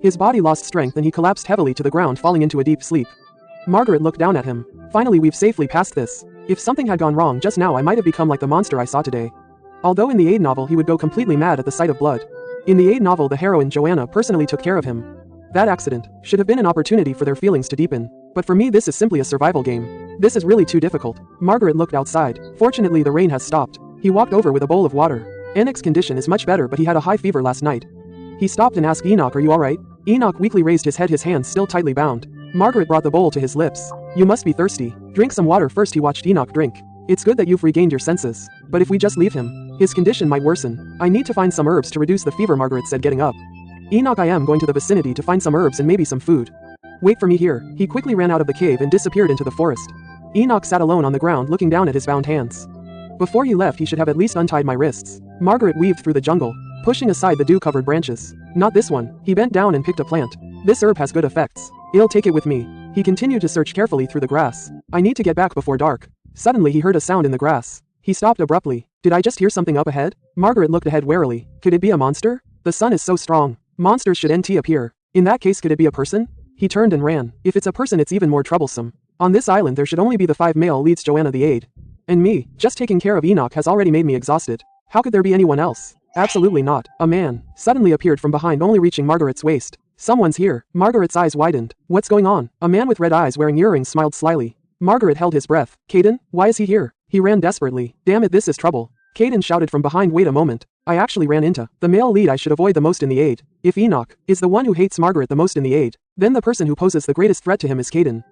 His body lost strength and he collapsed heavily to the ground, falling into a deep sleep. Margaret looked down at him. Finally, we've safely passed this. If something had gone wrong just now, I might have become like the monster I saw today. Although in the Aid novel he would go completely mad at the sight of blood. In the Aid novel, the heroine Joanna personally took care of him. That accident should have been an opportunity for their feelings to deepen. But for me, this is simply a survival game. This is really too difficult. Margaret looked outside. Fortunately, the rain has stopped. He walked over with a bowl of water. Enoch's condition is much better, but he had a high fever last night. He stopped and asked Enoch, Are you alright? Enoch weakly raised his head, his hands still tightly bound. Margaret brought the bowl to his lips. You must be thirsty. Drink some water first. He watched Enoch drink. It's good that you've regained your senses. But if we just leave him, his condition might worsen. I need to find some herbs to reduce the fever, Margaret said, getting up. Enoch, I am going to the vicinity to find some herbs and maybe some food. Wait for me here. He quickly ran out of the cave and disappeared into the forest. Enoch sat alone on the ground looking down at his bound hands. Before he left, he should have at least untied my wrists. Margaret weaved through the jungle, pushing aside the dew-covered branches. Not this one. He bent down and picked a plant. This herb has good effects. I'll take it with me. He continued to search carefully through the grass. I need to get back before dark. Suddenly he heard a sound in the grass. He stopped abruptly. Did I just hear something up ahead? Margaret looked ahead warily. Could it be a monster? The sun is so strong. Monsters should appear. In that case, could it be a person? He turned and ran. If it's a person, it's even more troublesome. On this island there should only be the 5 male leads, Joanna the Aid. And me. Just taking care of Enoch has already made me exhausted. How could there be anyone else? Absolutely not. A man suddenly appeared from behind, only reaching Margaret's waist. Someone's here. Margaret's eyes widened. What's going on? A man with red eyes wearing earrings smiled slyly. Margaret held his breath. Caden? Why is he here? He ran desperately. Damn it, this is trouble. Caden shouted from behind. Wait a moment. I actually ran into the male lead I should avoid the most in the aid. If Enoch is the one who hates Margaret the most in the aid, then the person who poses the greatest threat to him is Caden.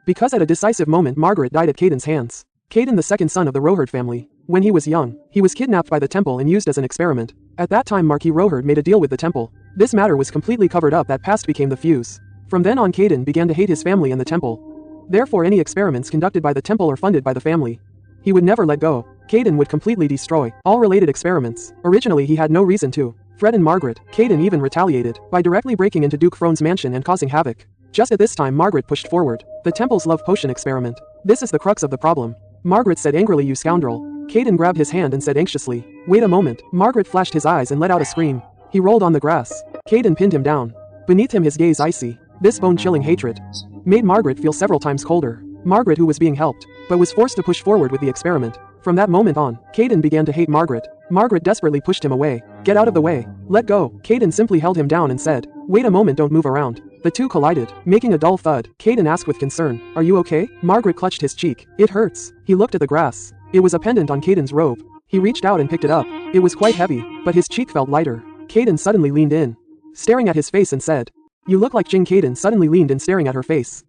Because at a decisive moment Margaret died at Caden's hands. Caden, the second son of the Roherd family. When he was young, he was kidnapped by the temple and used as an experiment. At that time Marquis Roherd made a deal with the temple. This matter was completely covered up. That past became the fuse. From then on Caden began to hate his family and the temple. Therefore any experiments conducted by the temple or funded by the family, he would never let go. Caden would completely destroy all related experiments. Originally he had no reason to threaten Margaret. Caden even retaliated by directly breaking into Duke Frone's mansion and causing havoc. Just at this time Margaret pushed forward the temple's love potion experiment. This is the crux of the problem. Margaret said angrily, you scoundrel. Caden grabbed his hand and said anxiously, wait a moment. Margaret flashed his eyes and let out a scream. He rolled on the grass. Caden pinned him down. Beneath him his gaze icy. This bone-chilling hatred made Margaret feel several times colder. Margaret, who was being helped, but was forced to push forward with the experiment. From that moment on, Caden began to hate Margaret. Margaret desperately pushed him away. Get out of the way. Let go. Caden simply held him down and said, wait a moment, don't move around. The two collided, making a dull thud. Caden asked with concern, are you okay? Margaret clutched his cheek. It hurts. He looked at the grass. It was a pendant on Caden's robe. He reached out and picked it up. It was quite heavy, but his cheek felt lighter. Caden suddenly leaned in, staring at his face and said, you look like Jing. Caden suddenly leaned in, staring at her face.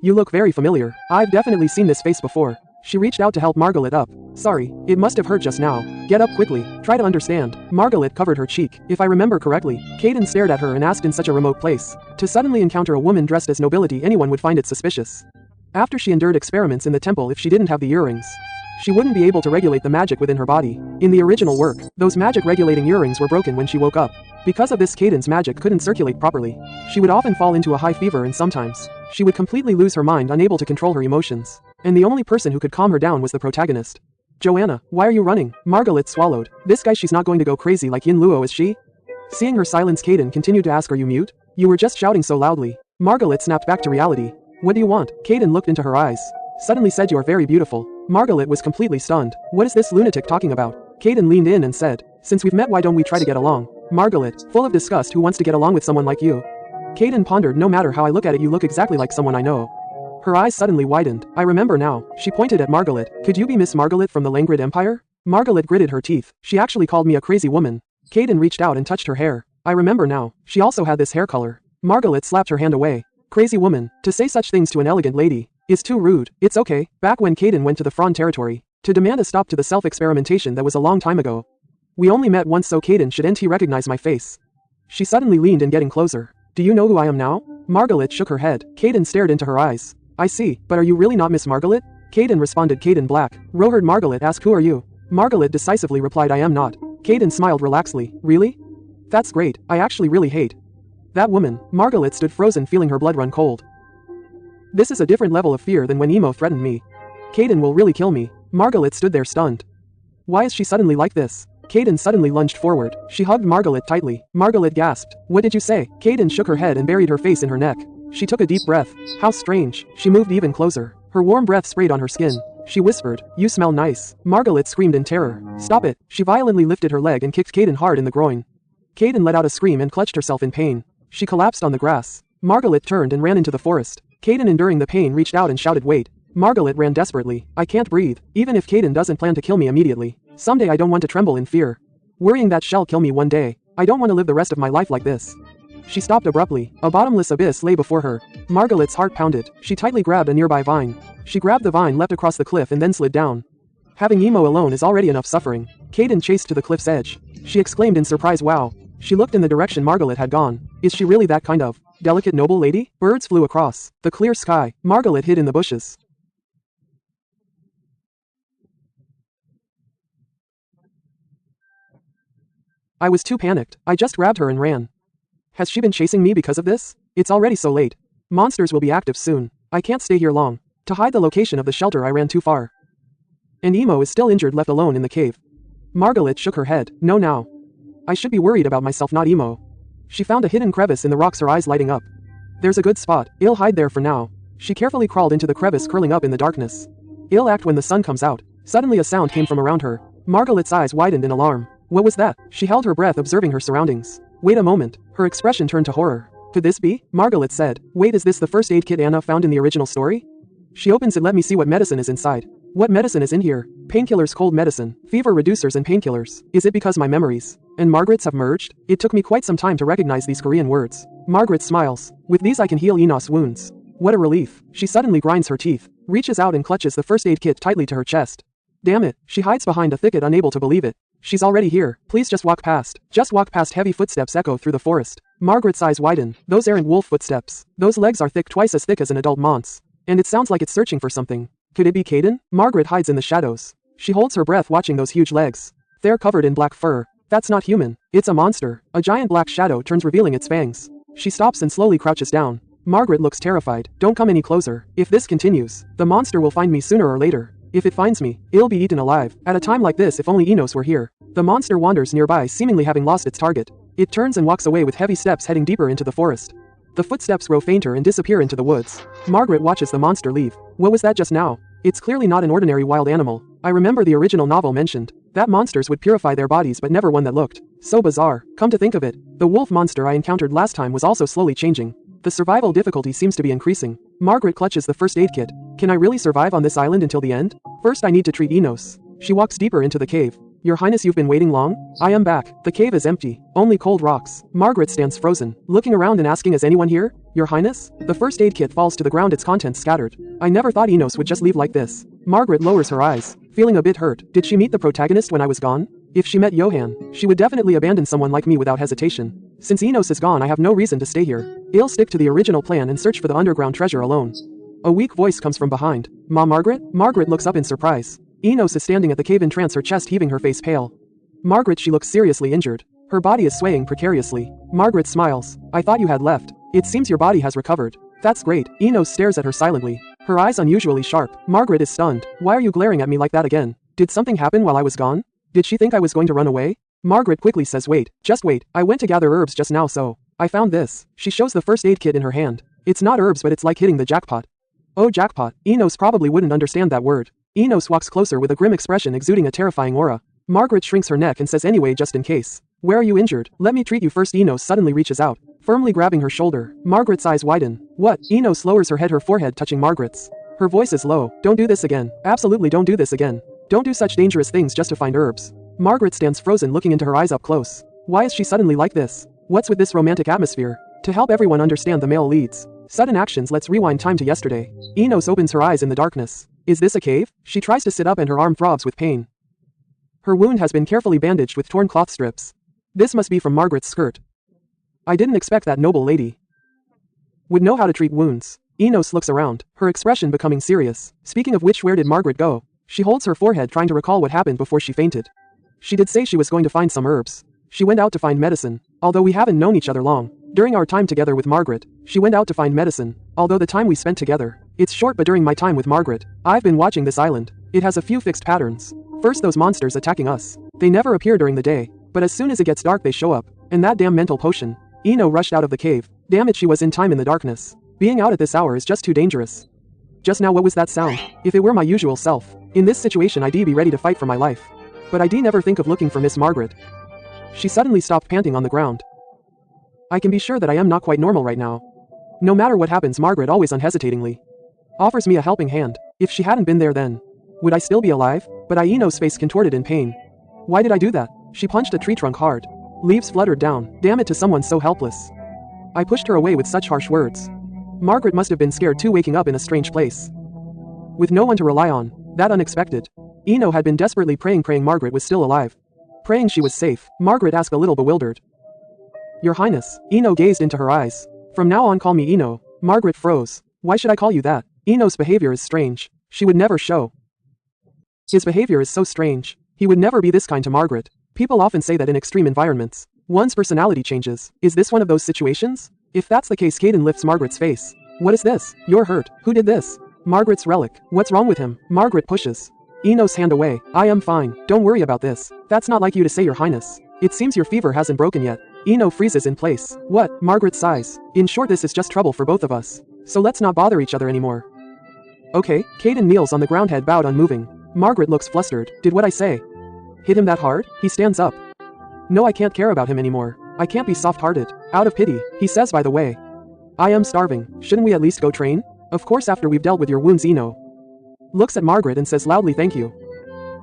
You look very familiar. I've definitely seen this face before. She reached out to help Margaret up. Sorry, it must have hurt just now. Get up quickly. Try to understand. Margaret covered her cheek. If I remember correctly, Caden stared at her and asked in such a remote place. To suddenly encounter a woman dressed as nobility, anyone would find it suspicious. After she endured experiments in the temple, if she didn't have the earrings, she wouldn't be able to regulate the magic within her body. In the original work, those magic regulating earrings were broken when she woke up. Because of this, Caden's magic couldn't circulate properly. She would often fall into a high fever and sometimes she would completely lose her mind, unable to control her emotions. And the only person who could calm her down was the protagonist. Joanna, why are you running? Margaret swallowed. This guy, she's not going to go crazy like Yin Luo, is she? Seeing her silence, Caden continued to ask, are you mute? You were just shouting so loudly. Margaret snapped back to reality. What do you want? Caden looked into her eyes. Suddenly said, you are very beautiful. Margaret was completely stunned. What is this lunatic talking about? Caden leaned in and said, since we've met, why don't we try to get along? Margaret, full of disgust, who wants to get along with someone like you? Caden pondered, no matter how I look at it, you look exactly like someone I know. Her eyes suddenly widened. I remember now. She pointed at Margaret. Could you be Miss Margaret from the Langrid Empire? Margaret gritted her teeth. She actually called me a crazy woman. Caden reached out and touched her hair. I remember now. She also had this hair color. Margaret slapped her hand away. Crazy woman. To say such things to an elegant lady is too rude. It's okay. Back when Caden went to the Fron territory to demand a stop to the self-experimentation, that was a long time ago. We only met once, so Caden shouldn't he recognize my face? She suddenly leaned in, getting closer. Do you know who I am now? Margaret shook her head. Caden stared into her eyes. I see, but are you really not Miss Margaret? Caden responded. Caden Black. Roherd. Margaret asked, who are you? Margaret decisively replied, I am not. Caden smiled relaxedly. Really? That's great. I actually really hate that woman. Margaret stood frozen, feeling her blood run cold. This is a different level of fear than when Emo threatened me. Caden will really kill me. Margaret stood there stunned. Why is she suddenly like this? Caden suddenly lunged forward. She hugged Margaret tightly. Margaret gasped. What did you say? Caden shook her head and buried her face in her neck. She took a deep breath. How strange. She moved even closer. Her warm breath sprayed on her skin. She whispered, you smell nice. Margaret screamed in terror. Stop it. She violently lifted her leg and kicked Caden hard in the groin. Caden let out a scream and clutched herself in pain. She collapsed on the grass. Margaret turned and ran into the forest. Caden, enduring the pain, reached out and shouted, wait. Margaret ran desperately. I can't breathe. Even if Caden doesn't plan to kill me immediately, someday I don't want to tremble in fear, worrying that she'll kill me one day. I don't want to live the rest of my life like this. She stopped abruptly. A bottomless abyss lay before her. Margaret's heart pounded. She tightly grabbed a nearby vine. She grabbed the vine, leapt across the cliff, and then slid down. Having Emo alone is already enough suffering. Caden chased to the cliff's edge. She exclaimed in surprise, wow. She looked in the direction Margaret had gone. Is she really that kind of delicate noble lady? Birds flew across the clear sky. Margaret hid in the bushes. I was too panicked. I just grabbed her and ran. Has she been chasing me because of this? It's already so late. Monsters will be active soon. I can't stay here long. To hide the location of the shelter, I ran too far. And Emo is still injured, left alone in the cave. Margaret shook her head. No, now. I should be worried about myself, not Emo. She found a hidden crevice in the rocks, her eyes lighting up. There's a good spot. I'll hide there for now. She carefully crawled into the crevice, curling up in the darkness. I'll act when the sun comes out. Suddenly a sound came from around her. Margaret's eyes widened in alarm. What was that? She held her breath, observing her surroundings. Wait a moment. Her expression turned to horror. Could this be? Margaret said. Wait, is this the first aid kit Anna found in the original story? She opens it. Let me see what medicine is inside. What medicine is in here? Painkillers, cold medicine, fever reducers and painkillers. Is it because my memories and Margaret's have merged? It took me quite some time to recognize these Korean words. Margaret smiles. With these I can heal Enos' wounds. What a relief. She suddenly grinds her teeth, reaches out and clutches the first aid kit tightly to her chest. Damn it. She hides behind a thicket, unable to believe it. She's already here. Please just walk past. Just walk past. Heavy footsteps echo through the forest. Margaret's eyes widen. Those aren't wolf footsteps. Those legs are thick, twice as thick as an adult mont's. And it sounds like it's searching for something. Could it be Caden? Margaret hides in the shadows. She holds her breath watching those huge legs. They're covered in black fur. That's not human. It's a monster. A giant black shadow turns, revealing its fangs. She stops and slowly crouches down. Margaret looks terrified. Don't come any closer. If this continues, the monster will find me sooner or later. If it finds me, it'll be eaten alive. At a time like this, if only Enos were here. The monster wanders nearby, seemingly having lost its target. It turns and walks away with heavy steps, heading deeper into the forest. The footsteps grow fainter and disappear into the woods. Margaret watches the monster leave. What was that just now? It's clearly not an ordinary wild animal. I remember the original novel mentioned that monsters would purify their bodies, but never one that looked so bizarre. Come to think of it, the wolf monster I encountered last time was also slowly changing. The survival difficulty seems to be increasing. Margaret clutches the first aid kit. Can I really survive on this island until the end? First I need to treat Enos. She walks deeper into the cave. Your Highness, you've been waiting long? I am back. The cave is empty. Only cold rocks. Margaret stands frozen, looking around and asking, is anyone here? Your Highness? The first aid kit falls to the ground, its contents scattered. I never thought Enos would just leave like this. Margaret lowers her eyes, feeling a bit hurt. Did she meet the protagonist when I was gone? If she met Johan, she would definitely abandon someone like me without hesitation. Since Enos is gone, I have no reason to stay here. I'll stick to the original plan and search for the underground treasure alone. A weak voice comes from behind. Ma, Margaret? Margaret looks up in surprise. Enos is standing at the cave in trance, her chest heaving, her face pale. Margaret, she looks seriously injured. Her body is swaying precariously. Margaret smiles. I thought you had left. It seems your body has recovered. That's great. Enos stares at her silently, her eyes unusually sharp. Margaret is stunned. Why are you glaring at me like that again? Did something happen while I was gone? Did she think I was going to run away? Margaret quickly says, wait, just wait. I went to gather herbs just now, so I found this. She shows the first aid kit in her hand. It's not herbs, but it's like hitting the jackpot. Oh, jackpot. Enos probably wouldn't understand that word. Enos walks closer with a grim expression, exuding a terrifying aura. Margaret shrinks her neck and says, anyway, just in case. Where are you injured? Let me treat you first. Enos suddenly reaches out, firmly grabbing her shoulder. Margaret's eyes widen. What? Enos lowers her head, her forehead touching Margaret's. Her voice is low. Don't do this again. Absolutely don't do this again. Don't do such dangerous things just to find herbs. Margaret stands frozen, looking into her eyes up close. Why is she suddenly like this? What's with this romantic atmosphere? To help everyone understand the male leads sudden actions, let's rewind time to yesterday. Enos opens her eyes in the darkness. Is this a cave? She tries to sit up and her arm throbs with pain. Her wound has been carefully bandaged with torn cloth strips. This must be from Margaret's skirt. I didn't expect that noble lady would know how to treat wounds. Enos looks around, her expression becoming serious. Speaking of which, where did Margaret go? She holds her forehead, trying to recall what happened before she fainted. She did say she was going to find some herbs. She went out to find medicine. Although we haven't known each other long, during our time together with Margaret, she went out to find medicine. Although the time we spent together, it's short, but during my time with Margaret, I've been watching this island. It has a few fixed patterns. First, those monsters attacking us. They never appear during the day, but as soon as it gets dark they show up. And that damn mental potion. Eno rushed out of the cave. Damn it, she was in time in the darkness. Being out at this hour is just too dangerous. Just now, what was that sound? If it were my usual self, in this situation I'd be ready to fight for my life. But I'd never think of looking for Miss Margaret. She suddenly stopped, panting on the ground. I can be sure that I am not quite normal right now. No matter what happens, Margaret always unhesitatingly offers me a helping hand. If she hadn't been there, then would I still be alive? But Eno's face contorted in pain. Why did I do that? She punched a tree trunk hard. Leaves fluttered down. Damn it, to someone so helpless. I pushed her away with such harsh words. Margaret must have been scared too, waking up in a strange place with no one to rely on. That unexpected. Eno had been desperately praying Margaret was still alive. Praying she was safe. Margaret asked, a little bewildered. Your Highness. Eno gazed into her eyes. From now on, call me Eno. Margaret froze. Why should I call you that? Eno's behavior is strange. She would never show. His behavior is so strange. He would never be this kind to Margaret. People often say that in extreme environments, one's personality changes. Is this one of those situations? If that's the case, Caden lifts Margaret's face. What is this? You're hurt. Who did this? Margaret's relic. What's wrong with him? Margaret pushes Eno's hand away. I am fine. Don't worry about this. That's not like you to say, Your Highness. It seems your fever hasn't broken yet. Eno freezes in place. What? Margaret sighs. In short, this is just trouble for both of us. So let's not bother each other anymore. Okay. Caden kneels on the ground, head bowed, unmoving. Margaret looks flustered. Did what I say hit him that hard? He stands up. No, I can't care about him anymore. I can't be soft-hearted. Out of pity, he says, by the way. I am starving. Shouldn't we at least go train? Of course, after we've dealt with your wounds. Ino looks at Margaret and says loudly, thank you.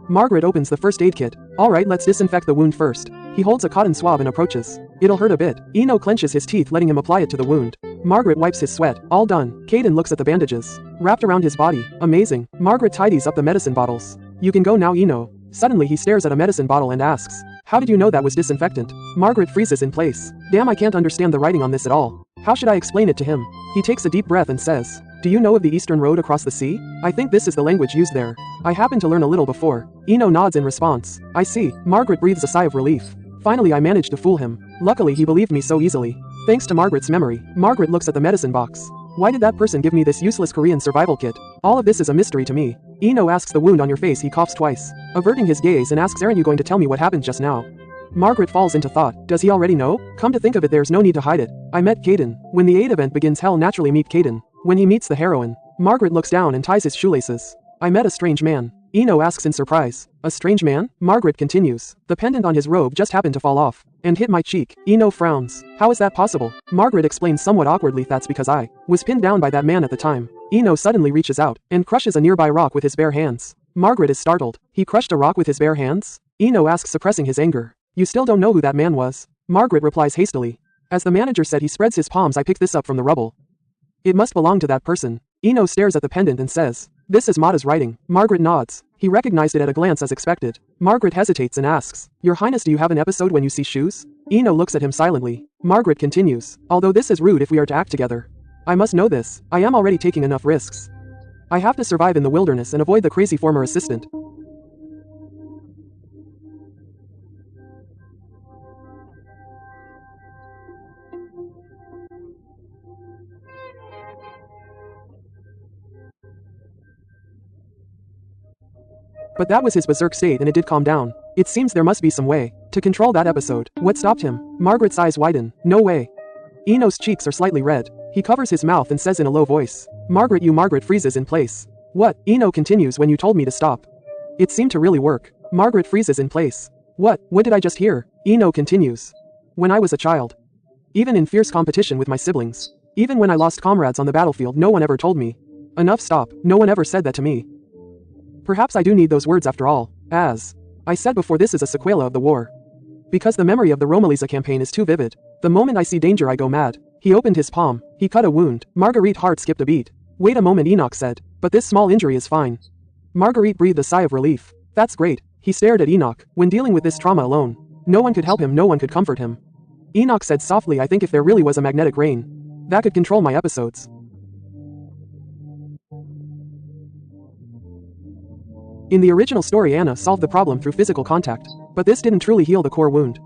Margaret opens the first aid kit. Alright, let's disinfect the wound first. He holds a cotton swab and approaches. It'll hurt a bit. Ino clenches his teeth, letting him apply it to the wound. Margaret wipes his sweat. All done. Caden looks at the bandages wrapped around his body. Amazing. Margaret tidies up the medicine bottles. You can go now, Ino. Suddenly he stares at a medicine bottle and asks, how did you know that was disinfectant? Margaret freezes in place. Damn, I can't understand the writing on this at all. How should I explain it to him? He takes a deep breath and says, do you know of the Eastern Road across the sea? I think this is the language used there. I happened to learn a little before. Ino nods in response. I see. Margaret breathes a sigh of relief. Finally, I managed to fool him. Luckily, he believed me so easily. Thanks to Margaret's memory. Margaret looks at the medicine box. Why did that person give me this useless Korean survival kit? All of this is a mystery to me. Ino asks the wound on your face. He coughs twice, averting his gaze, and asks, aren't you going to tell me what happened just now? Margaret falls into thought. Does he already know? Come to think of it, there's no need to hide it. I met Caden. When the aid event begins, hell naturally meet Caden. When he meets the heroine, Margaret looks down and ties his shoelaces. I met a strange man. Ino asks in surprise. A strange man? Margaret continues. The pendant on his robe just happened to fall off and hit my cheek. Ino frowns. How is that possible? Margaret explains somewhat awkwardly. That's because I was pinned down by that man at the time. Ino suddenly reaches out and crushes a nearby rock with his bare hands. Margaret is startled. He crushed a rock with his bare hands? Ino asks, suppressing his anger. You still don't know who that man was? Margaret replies hastily. As the manager said, he spreads his palms. I picked this up from the rubble. It must belong to that person. Ino stares at the pendant and says, this is Mata's writing. Margaret nods. He recognized it at a glance as expected. Margaret hesitates and asks, Your Highness, do you have an episode when you see shoes? Ino looks at him silently. Margaret continues, although this is rude if we are to act together. I must know this. I am already taking enough risks. I have to survive in the wilderness and avoid the crazy former assistant. But that was his berserk state and it did calm down. It seems there must be some way to control that episode. What stopped him? Margaret's eyes widen. No way. Ino's cheeks are slightly red. He covers his mouth and says in a low voice, Margaret, you. Margaret freezes in place. What? Ino continues, when you told me to stop. It seemed to really work. Margaret freezes in place. What did I just hear? Ino continues. When I was a child. Even in fierce competition with my siblings. Even when I lost comrades on the battlefield, no one ever told me. Enough, stop. No one ever said that to me. Perhaps I do need those words after all. As I said before, this is a sequela of the war. Because the memory of the Romalisa campaign is too vivid. The moment I see danger, I go mad. He opened his palm. He cut a wound. Marguerite's heart skipped a beat. Wait a moment, Enoch said. But this small injury is fine. Marguerite breathed a sigh of relief. That's great. He stared at Enoch. When dealing with this trauma alone, no one could help him, no one could comfort him. Enoch said softly, I think if there really was a magnetic rain, that could control my episodes. In the original story, Anna solved the problem through physical contact, but this didn't truly heal the core wound.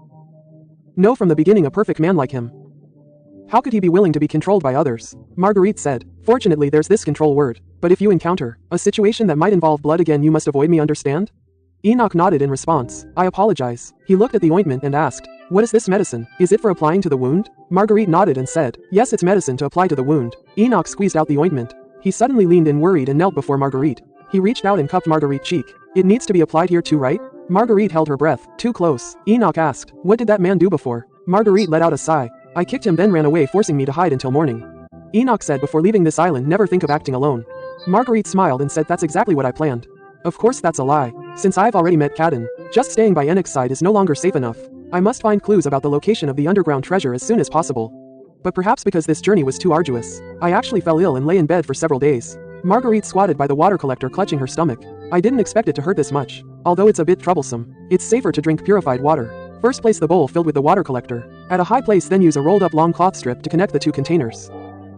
No, from the beginning, a perfect man like him. How could he be willing to be controlled by others? Marguerite said. Fortunately, there's this control word. But if you encounter a situation that might involve blood again, you must avoid me, understand? Enoch nodded in response. I apologize. He looked at the ointment and asked, what is this medicine? Is it for applying to the wound? Marguerite nodded and said, yes, it's medicine to apply to the wound. Enoch squeezed out the ointment. He suddenly leaned in, worried, and knelt before Marguerite. He reached out and cupped Marguerite's cheek. It needs to be applied here too, right? Marguerite held her breath. Too close. Enoch asked, what did that man do before? Marguerite let out a sigh. I kicked him, then ran away, forcing me to hide until morning. Enoch said, before leaving this island, never think of acting alone. Marguerite smiled and said, that's exactly what I planned. Of course that's a lie. Since I've already met Caden, just staying by Enoch's side is no longer safe enough. I must find clues about the location of the underground treasure as soon as possible. But perhaps because this journey was too arduous, I actually fell ill and lay in bed for several days. Marguerite squatted by the water collector, clutching her stomach. I didn't expect it to hurt this much. Although it's a bit troublesome, it's safer to drink purified water. First, place the bowl filled with the water collector at a high place, then use a rolled up long cloth strip to connect the two containers.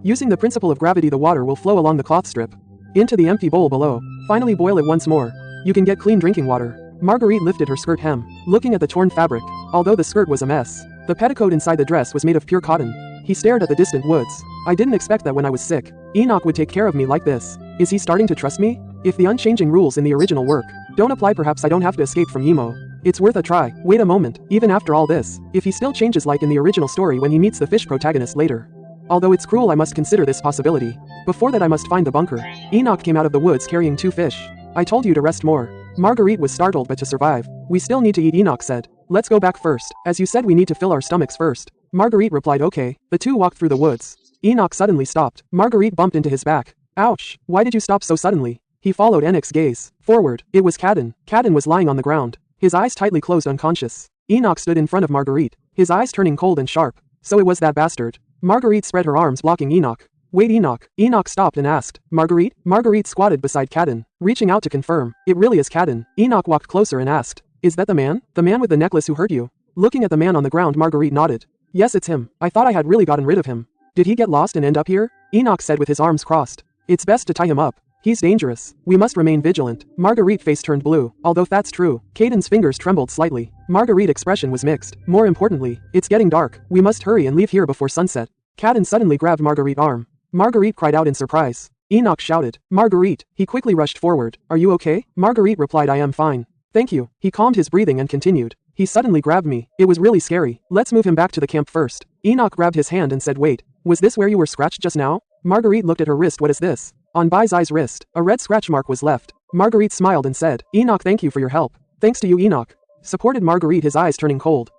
Using the principle of gravity, the water will flow along the cloth strip into the empty bowl below. Finally, boil it once more. You can get clean drinking water. Marguerite lifted her skirt hem, looking at the torn fabric. Although the skirt was a mess, the petticoat inside the dress was made of pure cotton. He stared at the distant woods. I didn't expect that when I was sick, Enoch would take care of me like this. Is he starting to trust me? If the unchanging rules in the original work don't apply, perhaps I don't have to escape from Emo. It's worth a try. Wait a moment, even after all this, if he still changes like in the original story when he meets the fish protagonist later. Although it's cruel, I must consider this possibility. Before that, I must find the bunker. Enoch came out of the woods carrying 2 fish. I told you to rest more. Marguerite was startled, but to survive, we still need to eat, Enoch said. Let's go back first, as you said we need to fill our stomachs first. Marguerite replied okay. The two walked through the woods. Enoch suddenly stopped. Marguerite bumped into his back. Ouch, why did you stop so suddenly? He followed Enoch's gaze. Forward, it was Cadden. Cadden was lying on the ground, his eyes tightly closed unconscious. Enoch stood in front of Marguerite, his eyes turning cold and sharp. So it was that bastard. Marguerite spread her arms blocking Enoch. Wait Enoch. Enoch stopped and asked, Marguerite? Marguerite squatted beside Cadden, reaching out to confirm. It really is Cadden. Enoch walked closer and asked, is that the man? The man with the necklace who hurt you? Looking at the man on the ground, Marguerite nodded. Yes, it's him. I thought I had really gotten rid of him. Did he get lost and end up here? Enoch said with his arms crossed. It's best to tie him up. He's dangerous. We must remain vigilant. Marguerite's face turned blue. Although that's true, Cadden's fingers trembled slightly. Marguerite's expression was mixed. More importantly, it's getting dark. We must hurry and leave here before sunset. Cadden suddenly grabbed Marguerite's arm. Marguerite cried out in surprise. Enoch shouted, Marguerite. He quickly rushed forward. Are you okay? Marguerite replied, I am fine. Thank you. He calmed his breathing and continued. He suddenly grabbed me. It was really scary. Let's move him back to the camp first. Enoch grabbed his hand and said, wait. Was this where you were scratched just now? Marguerite looked at her wrist. What is this? On Bai's wrist, a red scratch mark was left. Marguerite smiled and said, Enoch, thank you for your help. Thanks to you, Enoch. Supported Marguerite, his eyes turning cold.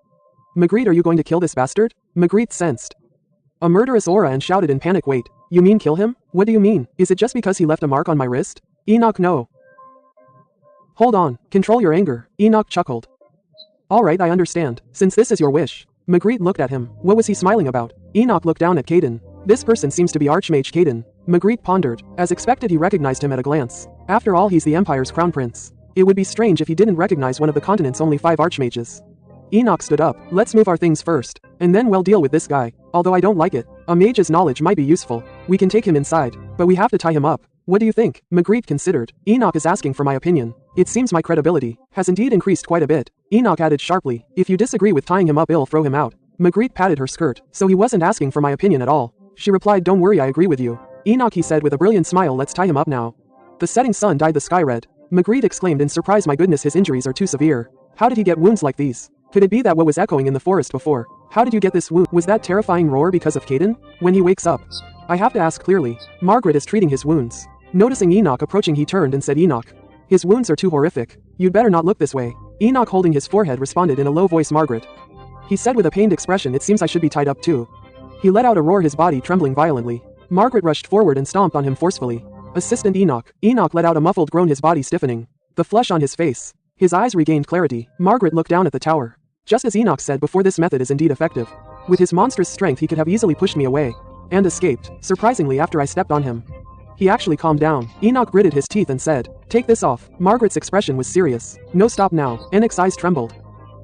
Marguerite, are you going to kill this bastard? Marguerite sensed a murderous aura and shouted in panic, wait, you mean kill him? What do you mean? Is it just because he left a mark on my wrist? Enoch, no. Hold on, control your anger. Enoch chuckled. Alright, I understand, since this is your wish. Marguerite looked at him. What was he smiling about? Enoch looked down at Cadden. This person seems to be Archmage Cadden. Marguerite pondered. As expected, he recognized him at a glance. After all, he's the Empire's crown prince. It would be strange if he didn't recognize one of the continent's only 5 Archmages. Enoch stood up. Let's move our things first, and then we'll deal with this guy. Although I don't like it. A mage's knowledge might be useful. We can take him inside, but we have to tie him up. What do you think? Marguerite considered. Enoch is asking for my opinion. It seems my credibility has indeed increased quite a bit. Enoch added sharply, if you disagree with tying him up, I'll throw him out. Marguerite patted her skirt, so he wasn't asking for my opinion at all. She replied, don't worry, I agree with you. Enoch, he said with a brilliant smile, let's tie him up now. The setting sun dyed the sky red. Marguerite exclaimed in surprise, my goodness, his injuries are too severe. How did he get wounds like these? Could it be that what was echoing in the forest before? How did you get this wound? Was that terrifying roar because of Cadden? When he wakes up, I have to ask clearly. Margaret is treating his wounds. Noticing Enoch approaching, he turned and said, Enoch, his wounds are too horrific. You'd better not look this way. Enoch, holding his forehead, responded in a low voice, Margaret. He said with a pained expression, it seems I should be tied up too. He let out a roar, his body trembling violently. Margaret rushed forward and stomped on him forcefully. Assistant Enoch. Enoch let out a muffled groan, his body stiffening. The flush on his face. His eyes regained clarity. Margaret looked down at the tower. Just as Enoch said before, this method is indeed effective. With his monstrous strength, he could have easily pushed me away. And escaped, surprisingly, after I stepped on him. He actually calmed down. Enoch gritted his teeth and said, take this off. Margaret's expression was serious. No, stop now. Enoch's eyes trembled.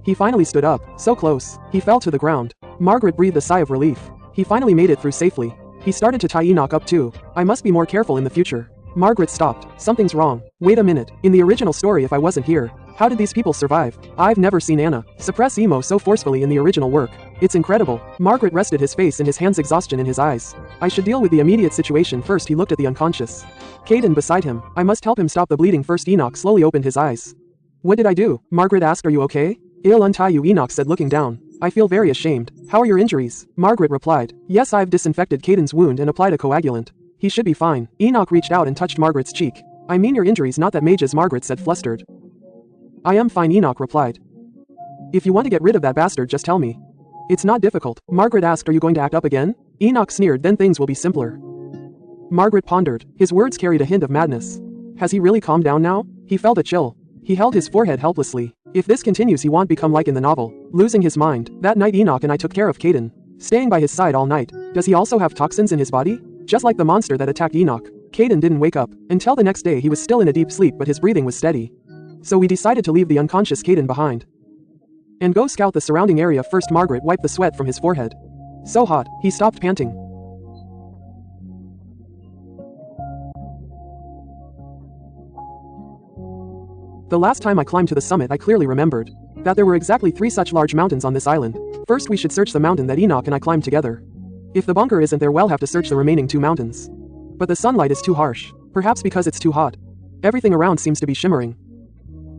He finally stood up. So close. He fell to the ground. Margaret breathed a sigh of relief. He finally made it through safely. He started to tie Enoch up too. I must be more careful in the future. Margaret stopped. Something's wrong. Wait a minute. In the original story, if I wasn't here, how did these people survive? I've never seen Anna suppress emo so forcefully in the original work. It's incredible. Margaret rested his face in his hands, exhaustion in his eyes. I should deal with the immediate situation first. He looked at the unconscious Cadden beside him. I must help him stop the bleeding first. Enoch slowly opened his eyes. What did I do? Margaret asked. Are you okay? I'll untie you, Enoch said, looking down. I feel very ashamed. How are your injuries? Margaret replied. Yes, I've disinfected Cadden's wound and applied a coagulant. He should be fine. Enoch reached out and touched Margaret's cheek. I mean your injuries, not that mages, Margaret said, flustered. I am fine, Enoch replied. If you want to get rid of that bastard, just tell me. It's not difficult. Margaret asked, are you going to act up again? Enoch sneered, then things will be simpler. Margaret pondered. His words carried a hint of madness. Has he really calmed down now? He felt a chill. He held his forehead helplessly. If this continues, he won't become like in the novel, losing his mind. That night Enoch and I took care of Cadden, staying by his side all night. Does he also have toxins in his body? Just like the monster that attacked Enoch. Cadden didn't wake up. Until the next day he was still in a deep sleep, but his breathing was steady. So we decided to leave the unconscious Cadden behind and go scout the surrounding area first. Margaret wiped the sweat from his forehead. So hot, he stopped panting. The last time I climbed to the summit, I clearly remembered that there were exactly 3 such large mountains on this island. First, we should search the mountain that Enoch and I climbed together. If the bunker isn't there, we'll have to search the remaining 2 mountains. But the sunlight is too harsh, perhaps because it's too hot. Everything around seems to be shimmering.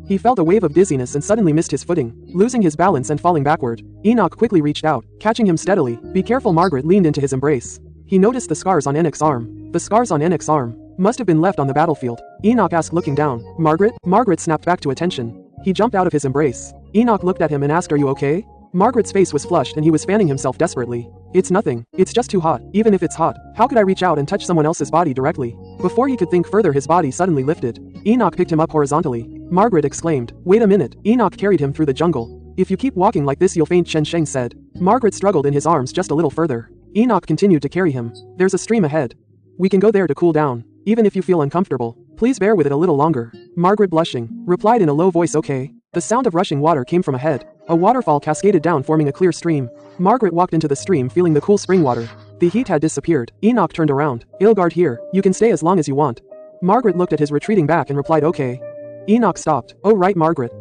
He felt a wave of dizziness and suddenly missed his footing, losing his balance and falling backward. Enoch quickly reached out, catching him steadily. Be careful, Margaret leaned into his embrace. He noticed the scars on Enoch's arm. The scars on Enoch's arm must have been left on the battlefield. Enoch asked, looking down. Margaret? Margaret snapped back to attention. He jumped out of his embrace. Enoch looked at him and asked, "Are you okay?" Margaret's face was flushed and he was fanning himself desperately. "It's nothing. It's just too hot. Even if it's hot, how could I reach out and touch someone else's body directly?" Before he could think further, his body suddenly lifted. Enoch picked him up horizontally. Margaret exclaimed, "Wait a minute." Enoch carried him through the jungle. "If you keep walking like this, you'll faint," Chen Sheng said. Margaret struggled in his arms just a little further. Enoch continued to carry him. "There's a stream ahead. We can go there to cool down. Even if you feel uncomfortable, please bear with it a little longer." Margaret, blushing, replied in a low voice, "Okay." The sound of rushing water came from ahead. A waterfall cascaded down, forming a clear stream. Margaret walked into the stream, feeling the cool spring water. The heat had disappeared. Enoch turned around. "Ilgard here. You can stay as long as you want." Margaret looked at his retreating back and replied, "Okay." Enoch stopped. "Oh right, Margaret.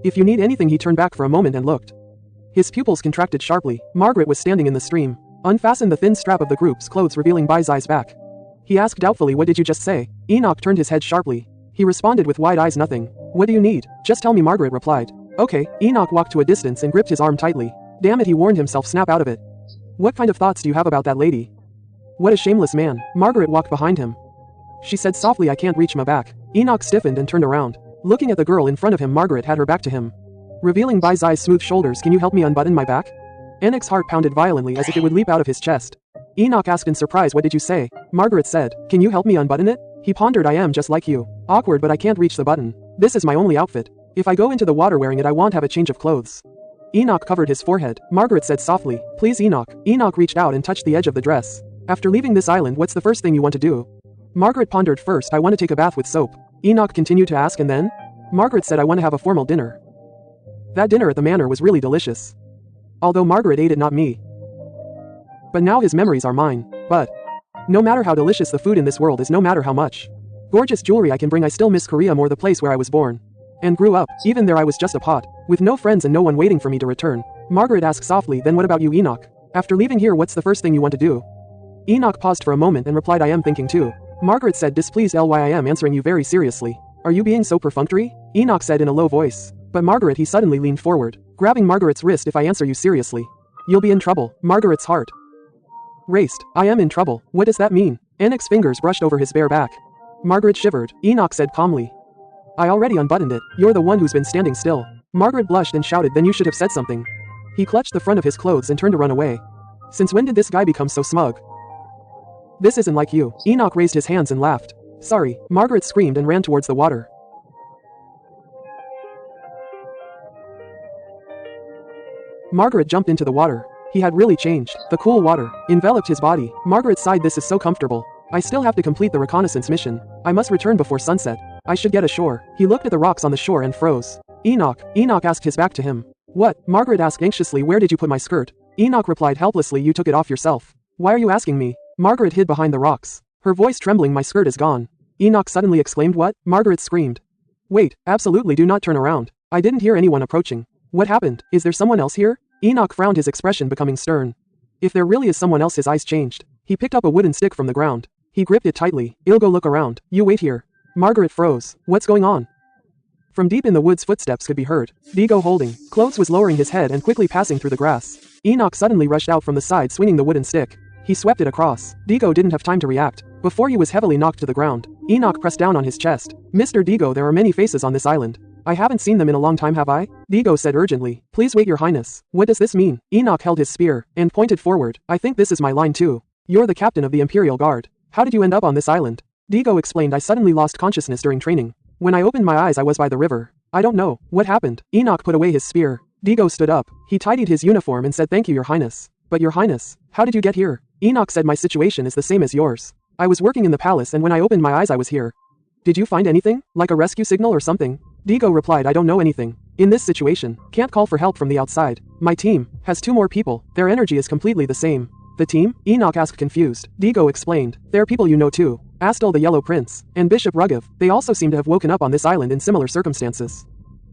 If you need anything." He turned back for a moment and looked. His pupils contracted sharply. Margaret was standing in the stream. Unfastened the thin strap of the group's clothes, revealing Bai Zai's back. He asked doubtfully, "What did you just say?" Enoch turned his head sharply. He responded with wide eyes, "Nothing." "What do you need?" "Just tell me," Margaret replied. "Okay." Enoch walked to a distance and gripped his arm tightly. "Damn it," he warned himself, "snap out of it." "What kind of thoughts do you have about that lady?" "What a shameless man." Margaret walked behind him. She said softly, "I can't reach my back." Enoch stiffened and turned around. Looking at the girl in front of him, Margaret had her back to him. Revealing Bai Zai's smooth shoulders, "Can you help me unbutton my back?" Enok's heart pounded violently as if it would leap out of his chest. Enoch asked in surprise, "What did you say?" Margaret said, "Can you help me unbutton it?" He pondered, "I am just like you. Awkward, but I can't reach the button. This is my only outfit. If I go into the water wearing it, I won't have a change of clothes." Enoch covered his forehead. Margaret said softly, "Please, Enoch." Enoch reached out and touched the edge of the dress. "After leaving this island, what's the first thing you want to do?" Margaret pondered. "First, I want to take a bath with soap." Enoch continued to ask, "And then?" Margaret said, "I want to have a formal dinner." That dinner at the manor was really delicious. Although Margaret ate it, not me. But now his memories are mine. But no matter how delicious the food in this world is, no matter how much gorgeous jewelry I can bring, I still miss Korea more, the place where I was born and grew up. Even there I was just a pot, with no friends and no one waiting for me to return. Margaret asked softly, "Then what about you, Enoch? After leaving here, what's the first thing you want to do?" Enoch paused for a moment and replied, "I am thinking too." Margaret said, "Displeased, Ly, I am answering you very seriously. Are you being so perfunctory?" Enoch said in a low voice. "But Margaret," he suddenly leaned forward, grabbing Margaret's wrist, "if I answer you seriously, you'll be in trouble." Margaret's heart raced. "I am in trouble. What does that mean?" Enok's fingers brushed over his bare back. Margaret shivered. Enoch said calmly, "I already unbuttoned it. You're the one who's been standing still." Margaret blushed and shouted, "Then you should have said something." He clutched the front of his clothes and turned to run away. "Since when did this guy become so smug? This isn't like you." Enoch raised his hands and laughed. "Sorry." Margaret screamed and ran towards the water. Margaret jumped into the water. He had really changed. The cool water enveloped his body. Margaret sighed, "This is so comfortable. I still have to complete the reconnaissance mission. I must return before sunset. I should get ashore." He looked at the rocks on the shore and froze. Enoch asked, his back to him. "What?" Margaret asked anxiously, "Where did you put my skirt?" Enoch replied helplessly, "You took it off yourself." "Why are you asking me?" Margaret hid behind the rocks, her voice trembling. "My skirt is gone." Enoch suddenly exclaimed. "What?" Margaret screamed. "Wait, absolutely do not turn around. I didn't hear anyone approaching." "What happened? Is there someone else here?" Enoch frowned, his expression becoming stern. If there really is someone else, his eyes changed. He picked up a wooden stick from the ground. He gripped it tightly. "I'll go look around. You wait here." Margaret froze. "What's going on?" From deep in the woods, footsteps could be heard. Digo, holding clothes, was lowering his head and quickly passing through the grass. Enoch suddenly rushed out from the side, swinging the wooden stick. He swept it across. Digo didn't have time to react. Before he was heavily knocked to the ground, Enoch pressed down on his chest. "Mr. Digo, there are many faces on this island. I haven't seen them in a long time, have I?" Digo said urgently. "Please wait, your highness." "What does this mean?" Enoch held his spear and pointed forward. "I think this is my line too. You're the captain of the Imperial Guard. How did you end up on this island?" Digo explained, "I suddenly lost consciousness during training. When I opened my eyes, I was by the river. I don't know what happened." Enoch put away his spear. Digo stood up. He tidied his uniform and said, "Thank you, your highness." "But your highness, how did you get here?" Enoch said, "My situation is the same as yours. I was working in the palace, and when I opened my eyes, I was here." "Did you find anything? Like a rescue signal or something?" Digo replied, "I don't know anything. In this situation, can't call for help from the outside. My team has 2 more people. Their energy is completely the same." "The team?" Enoch asked, confused. Digo explained, "They're people you know too. Astel the Yellow Prince, and Bishop Rugev. They also seem to have woken up on this island in similar circumstances."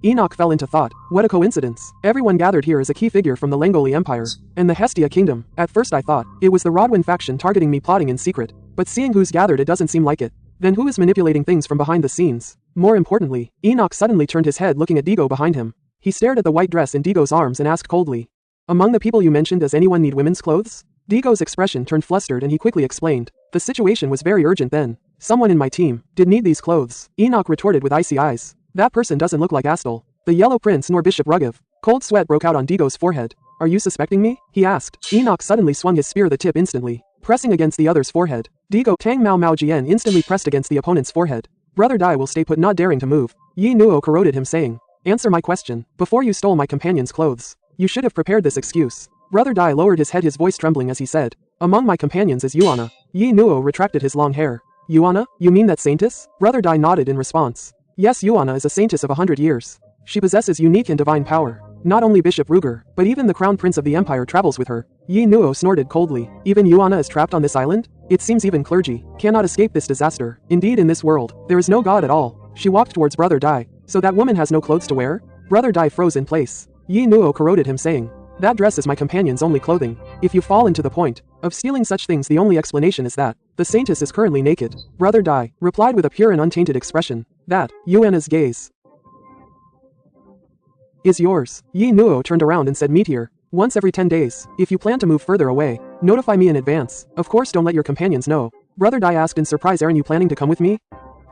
Enoch fell into thought. What a coincidence. Everyone gathered here is a key figure from the Lengoli Empire and the Hestia Kingdom. At first I thought it was the Rodwin faction targeting me, plotting in secret. But seeing who's gathered, it doesn't seem like it. Then who is manipulating things from behind the scenes? More importantly, Enoch suddenly turned his head, looking at Digo behind him. He stared at the white dress in Digo's arms and asked coldly, "Among the people you mentioned, does anyone need women's clothes?" Digo's expression turned flustered and he quickly explained, "The situation was very urgent then. Someone in my team did need these clothes." Enoch retorted with icy eyes, "That person doesn't look like Astel. The Yellow Prince nor Bishop Rugev. Cold sweat broke out on Digo's forehead. Are you suspecting me? He asked. Enoch suddenly swung his spear the tip instantly, pressing against the other's forehead. Digo Tang Mao Mao Jian instantly pressed against the opponent's forehead. Brother Dai will stay put, not daring to move. Yi Nuo corroded him, saying, answer my question. Before you stole my companion's clothes, you should have prepared this excuse. Brother Dai lowered his head, his voice trembling as he said, among my companions is Yuana. Yi Nuo retracted his long hair. Yuana? You mean that saintess? Brother Dai nodded in response. Yes, Yuana is a saintess of 100 years. She possesses unique and divine power. Not only Bishop Ruger, but even the Crown Prince of the Empire travels with her. Yi Nuo snorted coldly. Even Yuana is trapped on this island? It seems even clergy cannot escape this disaster. Indeed, in this world, there is no god at all. She walked towards Brother Dai. So that woman has no clothes to wear? Brother Dai froze in place. Yi Nuo corroded him, saying, that dress is my companion's only clothing. If you fall into the point of stealing such things, the only explanation is that the saintess is currently naked. Brother Dai replied with a pure and untainted expression. That, Yuana's gaze is yours. Yi Nuo turned around and said, meet here. Once every 10 days. If you plan to move further away, notify me in advance. Of course, don't let your companions know. Brother Dai asked in surprise, Aaron, you planning to come with me?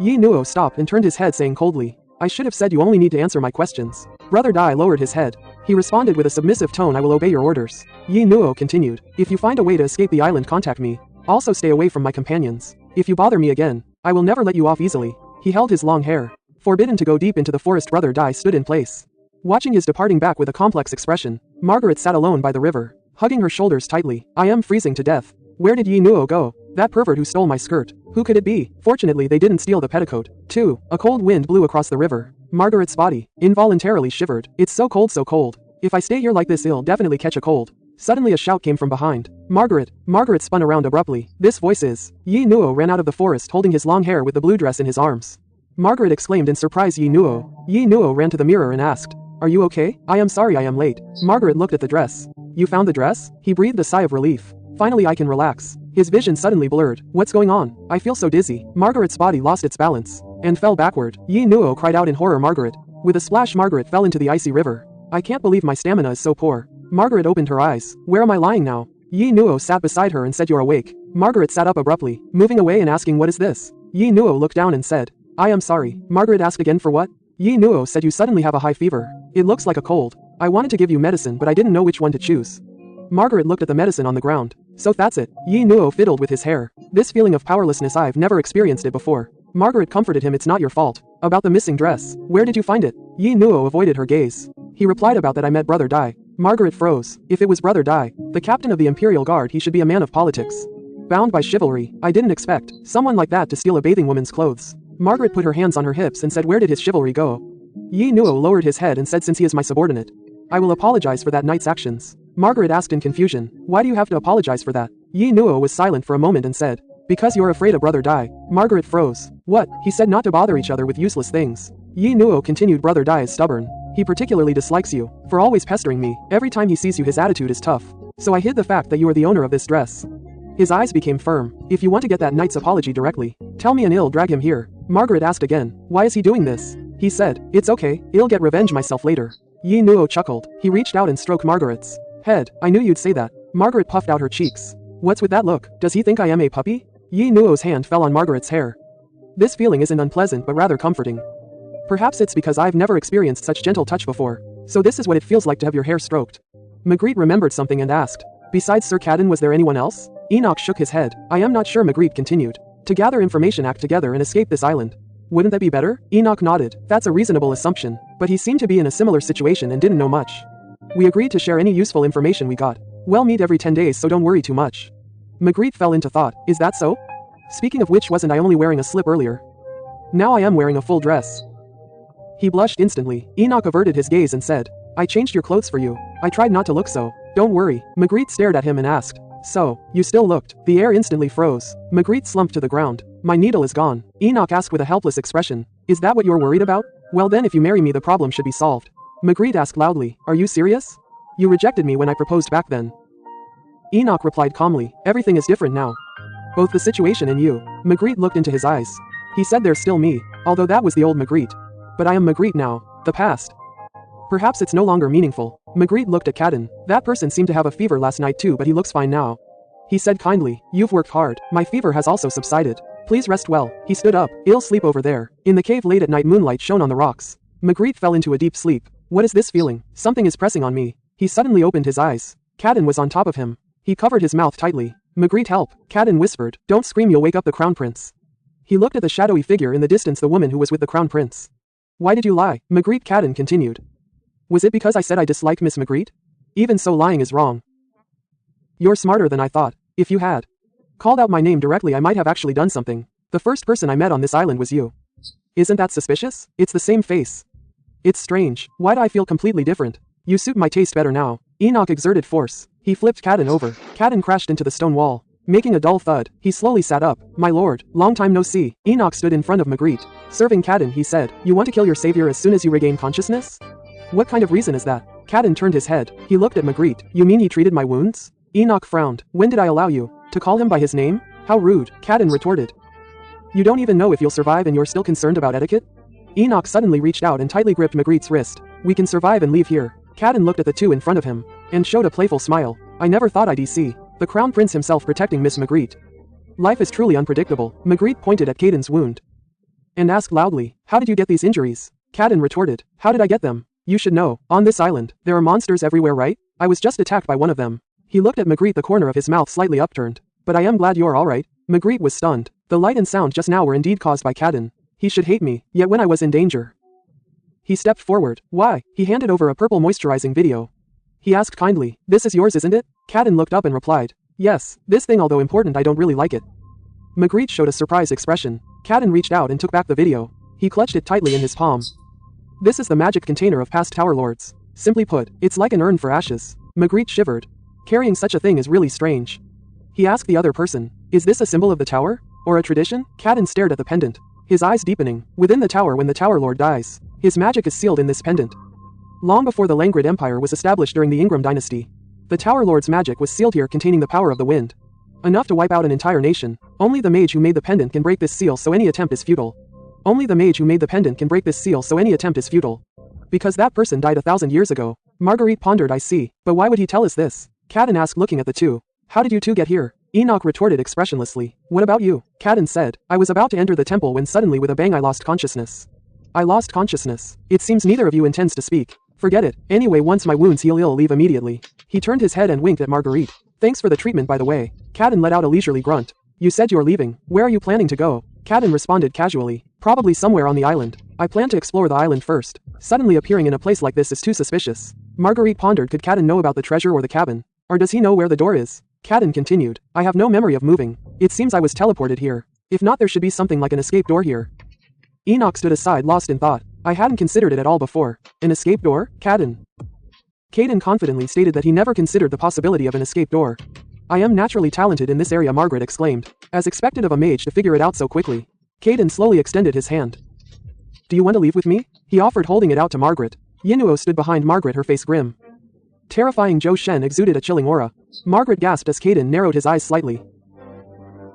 Yi Nuo stopped and turned his head, saying coldly, I should have said you only need to answer my questions. Brother Dai lowered his head. He responded with a submissive tone, I will obey your orders. Yi Nuo continued, if you find a way to escape the island, contact me. Also stay away from my companions. If you bother me again, I will never let you off easily. He held his long hair. Forbidden to go deep into the forest, Brother Dai stood in place, watching his departing back with a complex expression. Margaret sat alone by the river, hugging her shoulders tightly. I am freezing to death. Where did Yi Nuo go? That pervert who stole my skirt. Who could it be? Fortunately, they didn't steal the petticoat. 2. A cold wind blew across the river. Margaret's body involuntarily shivered. It's so cold, so cold. If I stay here like this, I'll definitely catch a cold. Suddenly a shout came from behind. Margaret. Margaret spun around abruptly. This voice is. Yi Nuo ran out of the forest holding his long hair with the blue dress in his arms. Margaret exclaimed in surprise, Yi Nuo. Yi Nuo ran to the mirror and asked, are you okay? I am sorry I am late. Margaret looked at the dress. You found the dress? He breathed a sigh of relief. Finally I can relax. His vision suddenly blurred. What's going on? I feel so dizzy. Margaret's body lost its balance and fell backward. Yi Nuo cried out in horror. Margaret. With a splash, Margaret fell into the icy river. I can't believe my stamina is so poor. Margaret opened her eyes. Where am I lying now? Yi Nuo sat beside her and said, you're awake. Margaret sat up abruptly, moving away and asking, what is this? Yi Nuo looked down and said, I am sorry. Margaret asked again, for what? Yi Nuo said, you suddenly have a high fever. It looks like a cold. I wanted to give you medicine, but I didn't know which one to choose. Margaret looked at the medicine on the ground. So that's it. Yi Nuo fiddled with his hair. This feeling of powerlessness, I've never experienced it before. Margaret comforted him, it's not your fault. About the missing dress. Where did you find it? Yi Nuo avoided her gaze. He replied, about that I met Brother Dai. Margaret froze. If it was Brother Dai, the captain of the Imperial Guard, he should be a man of politics. Bound by chivalry. I didn't expect someone like that to steal a bathing woman's clothes. Margaret put her hands on her hips and said, where did his chivalry go? Yi Nuo lowered his head and said, since he is my subordinate, I will apologize for that night's actions. Margaret asked in confusion, why do you have to apologize for that? Yi Nuo was silent for a moment and said, because you're afraid of Brother Dai. Margaret froze. What? He said not to bother each other with useless things. Yi Nuo continued, Brother Dai is stubborn. He particularly dislikes you for always pestering me. Every time he sees you, his attitude is tough. So I hid the fact that you are the owner of this dress. His eyes became firm. If you want to get that knight's apology directly, tell me and I'll drag him here. Margaret asked again, why is he doing this? He said, it's okay, I'll get revenge myself later. Yi Nuo chuckled. He reached out and stroked Margaret's head. I knew you'd say that. Margaret puffed out her cheeks. What's with that look? Does he think I am a puppy? Yi Nuo's hand fell on Margaret's hair. This feeling isn't unpleasant but rather comforting. Perhaps it's because I've never experienced such gentle touch before. So this is what it feels like to have your hair stroked. Magritte remembered something and asked, besides Sir Cadden, was there anyone else? Enoch shook his head. I am not sure. Magritte continued. To gather information, act together and escape this island. Wouldn't that be better? Enoch nodded. That's a reasonable assumption. But he seemed to be in a similar situation and didn't know much. We agreed to share any useful information we got. We'll meet every 10 days, so don't worry too much. Magritte fell into thought. Is that so? Speaking of which, wasn't I only wearing a slip earlier? Now I am wearing a full dress. He blushed instantly. Enoch averted his gaze and said, I changed your clothes for you. I tried not to look so. Don't worry. Magritte stared at him and asked, so, you still looked? The air instantly froze. Magritte slumped to the ground. My needle is gone. Enoch asked with a helpless expression. Is that what you're worried about? Well then, if you marry me, the problem should be solved. Magritte asked loudly, are you serious? You rejected me when I proposed back then. Enoch replied calmly, everything is different now. Both the situation and you. Magritte looked into his eyes. He said, there's still me. Although that was the old Magritte. But I am Magritte now. The past. Perhaps it's no longer meaningful. Magritte looked at Cadden. That person seemed to have a fever last night too, but he looks fine now. He said kindly, you've worked hard. My fever has also subsided. Please rest well. He stood up. I'll sleep over there. In the cave late at night, moonlight shone on the rocks. Magritte fell into a deep sleep. What is this feeling? Something is pressing on me. He suddenly opened his eyes. Cadden was on top of him. He covered his mouth tightly. Magritte, help, Cadden whispered. Don't scream, you'll wake up the crown prince. He looked at the shadowy figure in the distance, the woman who was with the crown prince. Why did you lie? Magritte, Cadden continued. Was it because I said I disliked Miss Magritte? Even so, lying is wrong. You're smarter than I thought. If you had called out my name directly, I might have actually done something. The first person I met on this island was you. Isn't that suspicious? It's the same face. It's strange. Why do I feel completely different? You suit my taste better now. Enoch exerted force. He flipped Cadden over. Cadden crashed into the stone wall. Making a dull thud, he slowly sat up. My lord, long time no see. Enoch stood in front of Magritte. Serving Cadden, he said, you want to kill your savior as soon as you regain consciousness? What kind of reason is that? Cadden turned his head. He looked at Magritte. You mean he treated my wounds? Enoch frowned. When did I allow you to call him by his name? How rude, Cadden retorted. You don't even know if you'll survive and you're still concerned about etiquette? Enoch suddenly reached out and tightly gripped Magritte's wrist. We can survive and leave here. Cadden looked at the two in front of him and showed a playful smile. I never thought I'd see the crown prince himself protecting Miss Magritte. Life is truly unpredictable. Magritte pointed at Cadden's wound and asked loudly, how did you get these injuries? Cadden retorted, how did I get them? You should know, on this island, there are monsters everywhere, right? I was just attacked by one of them. He looked at Magritte, the corner of his mouth slightly upturned. But I am glad you're alright. Magritte was stunned. The light and sound just now were indeed caused by Cadden. He should hate me, yet when I was in danger. He stepped forward. Why? He handed over a purple moisturizing video. He asked kindly, this is yours, isn't it? Cadden looked up and replied, yes, this thing, although important, I don't really like it. Magritte showed a surprised expression. Cadden reached out and took back the video. He clutched it tightly in his palm. This is the magic container of past Tower Lords. Simply put, it's like an urn for ashes. Magritte shivered. Carrying such a thing is really strange. He asked the other person, is this a symbol of the tower? Or a tradition? Cadden stared at the pendant, his eyes deepening. Within the tower, when the Tower Lord dies, his magic is sealed in this pendant. Long before the Langrid Empire was established during the Ingram dynasty, the Tower Lord's magic was sealed here, containing the power of the wind. Enough to wipe out an entire nation. Only the mage who made the pendant can break this seal, so any attempt is futile. Only the mage who made the pendant can break this seal, so any attempt is futile. Because that person died 1,000 years ago. Marguerite pondered. I see, but why would he tell us this? Cadden asked, looking at the two. How did you two get here? Enoch retorted expressionlessly. What about you? Cadden said. I was about to enter the temple when suddenly with a bang I lost consciousness. I lost consciousness. It seems neither of you intends to speak. Forget it. Anyway, once my wounds heal, I'll leave immediately. He turned his head and winked at Marguerite. Thanks for the treatment, by the way. Cadden let out a leisurely grunt. You said you're leaving. Where are you planning to go? Cadden responded casually. Probably somewhere on the island. I plan to explore the island first. Suddenly appearing in a place like this is too suspicious. Marguerite pondered. Could Cadden know about the treasure or the cabin? Or does he know where the door is? Cadden continued. I have no memory of moving. It seems I was teleported here. If not, there should be something like an escape door here. Enoch stood aside, lost in thought. I hadn't considered it at all before. An escape door? Cadden confidently stated that he never considered the possibility of an escape door. I am naturally talented in this area, Margaret exclaimed. As expected of a mage to figure it out so quickly. Cadden slowly extended his hand. Do you want to leave with me? He offered, holding it out to Margaret. Yinuo stood behind Margaret, her face grim. Terrifying Zhou Shen exuded a chilling aura. Margaret gasped as Cadden narrowed his eyes slightly.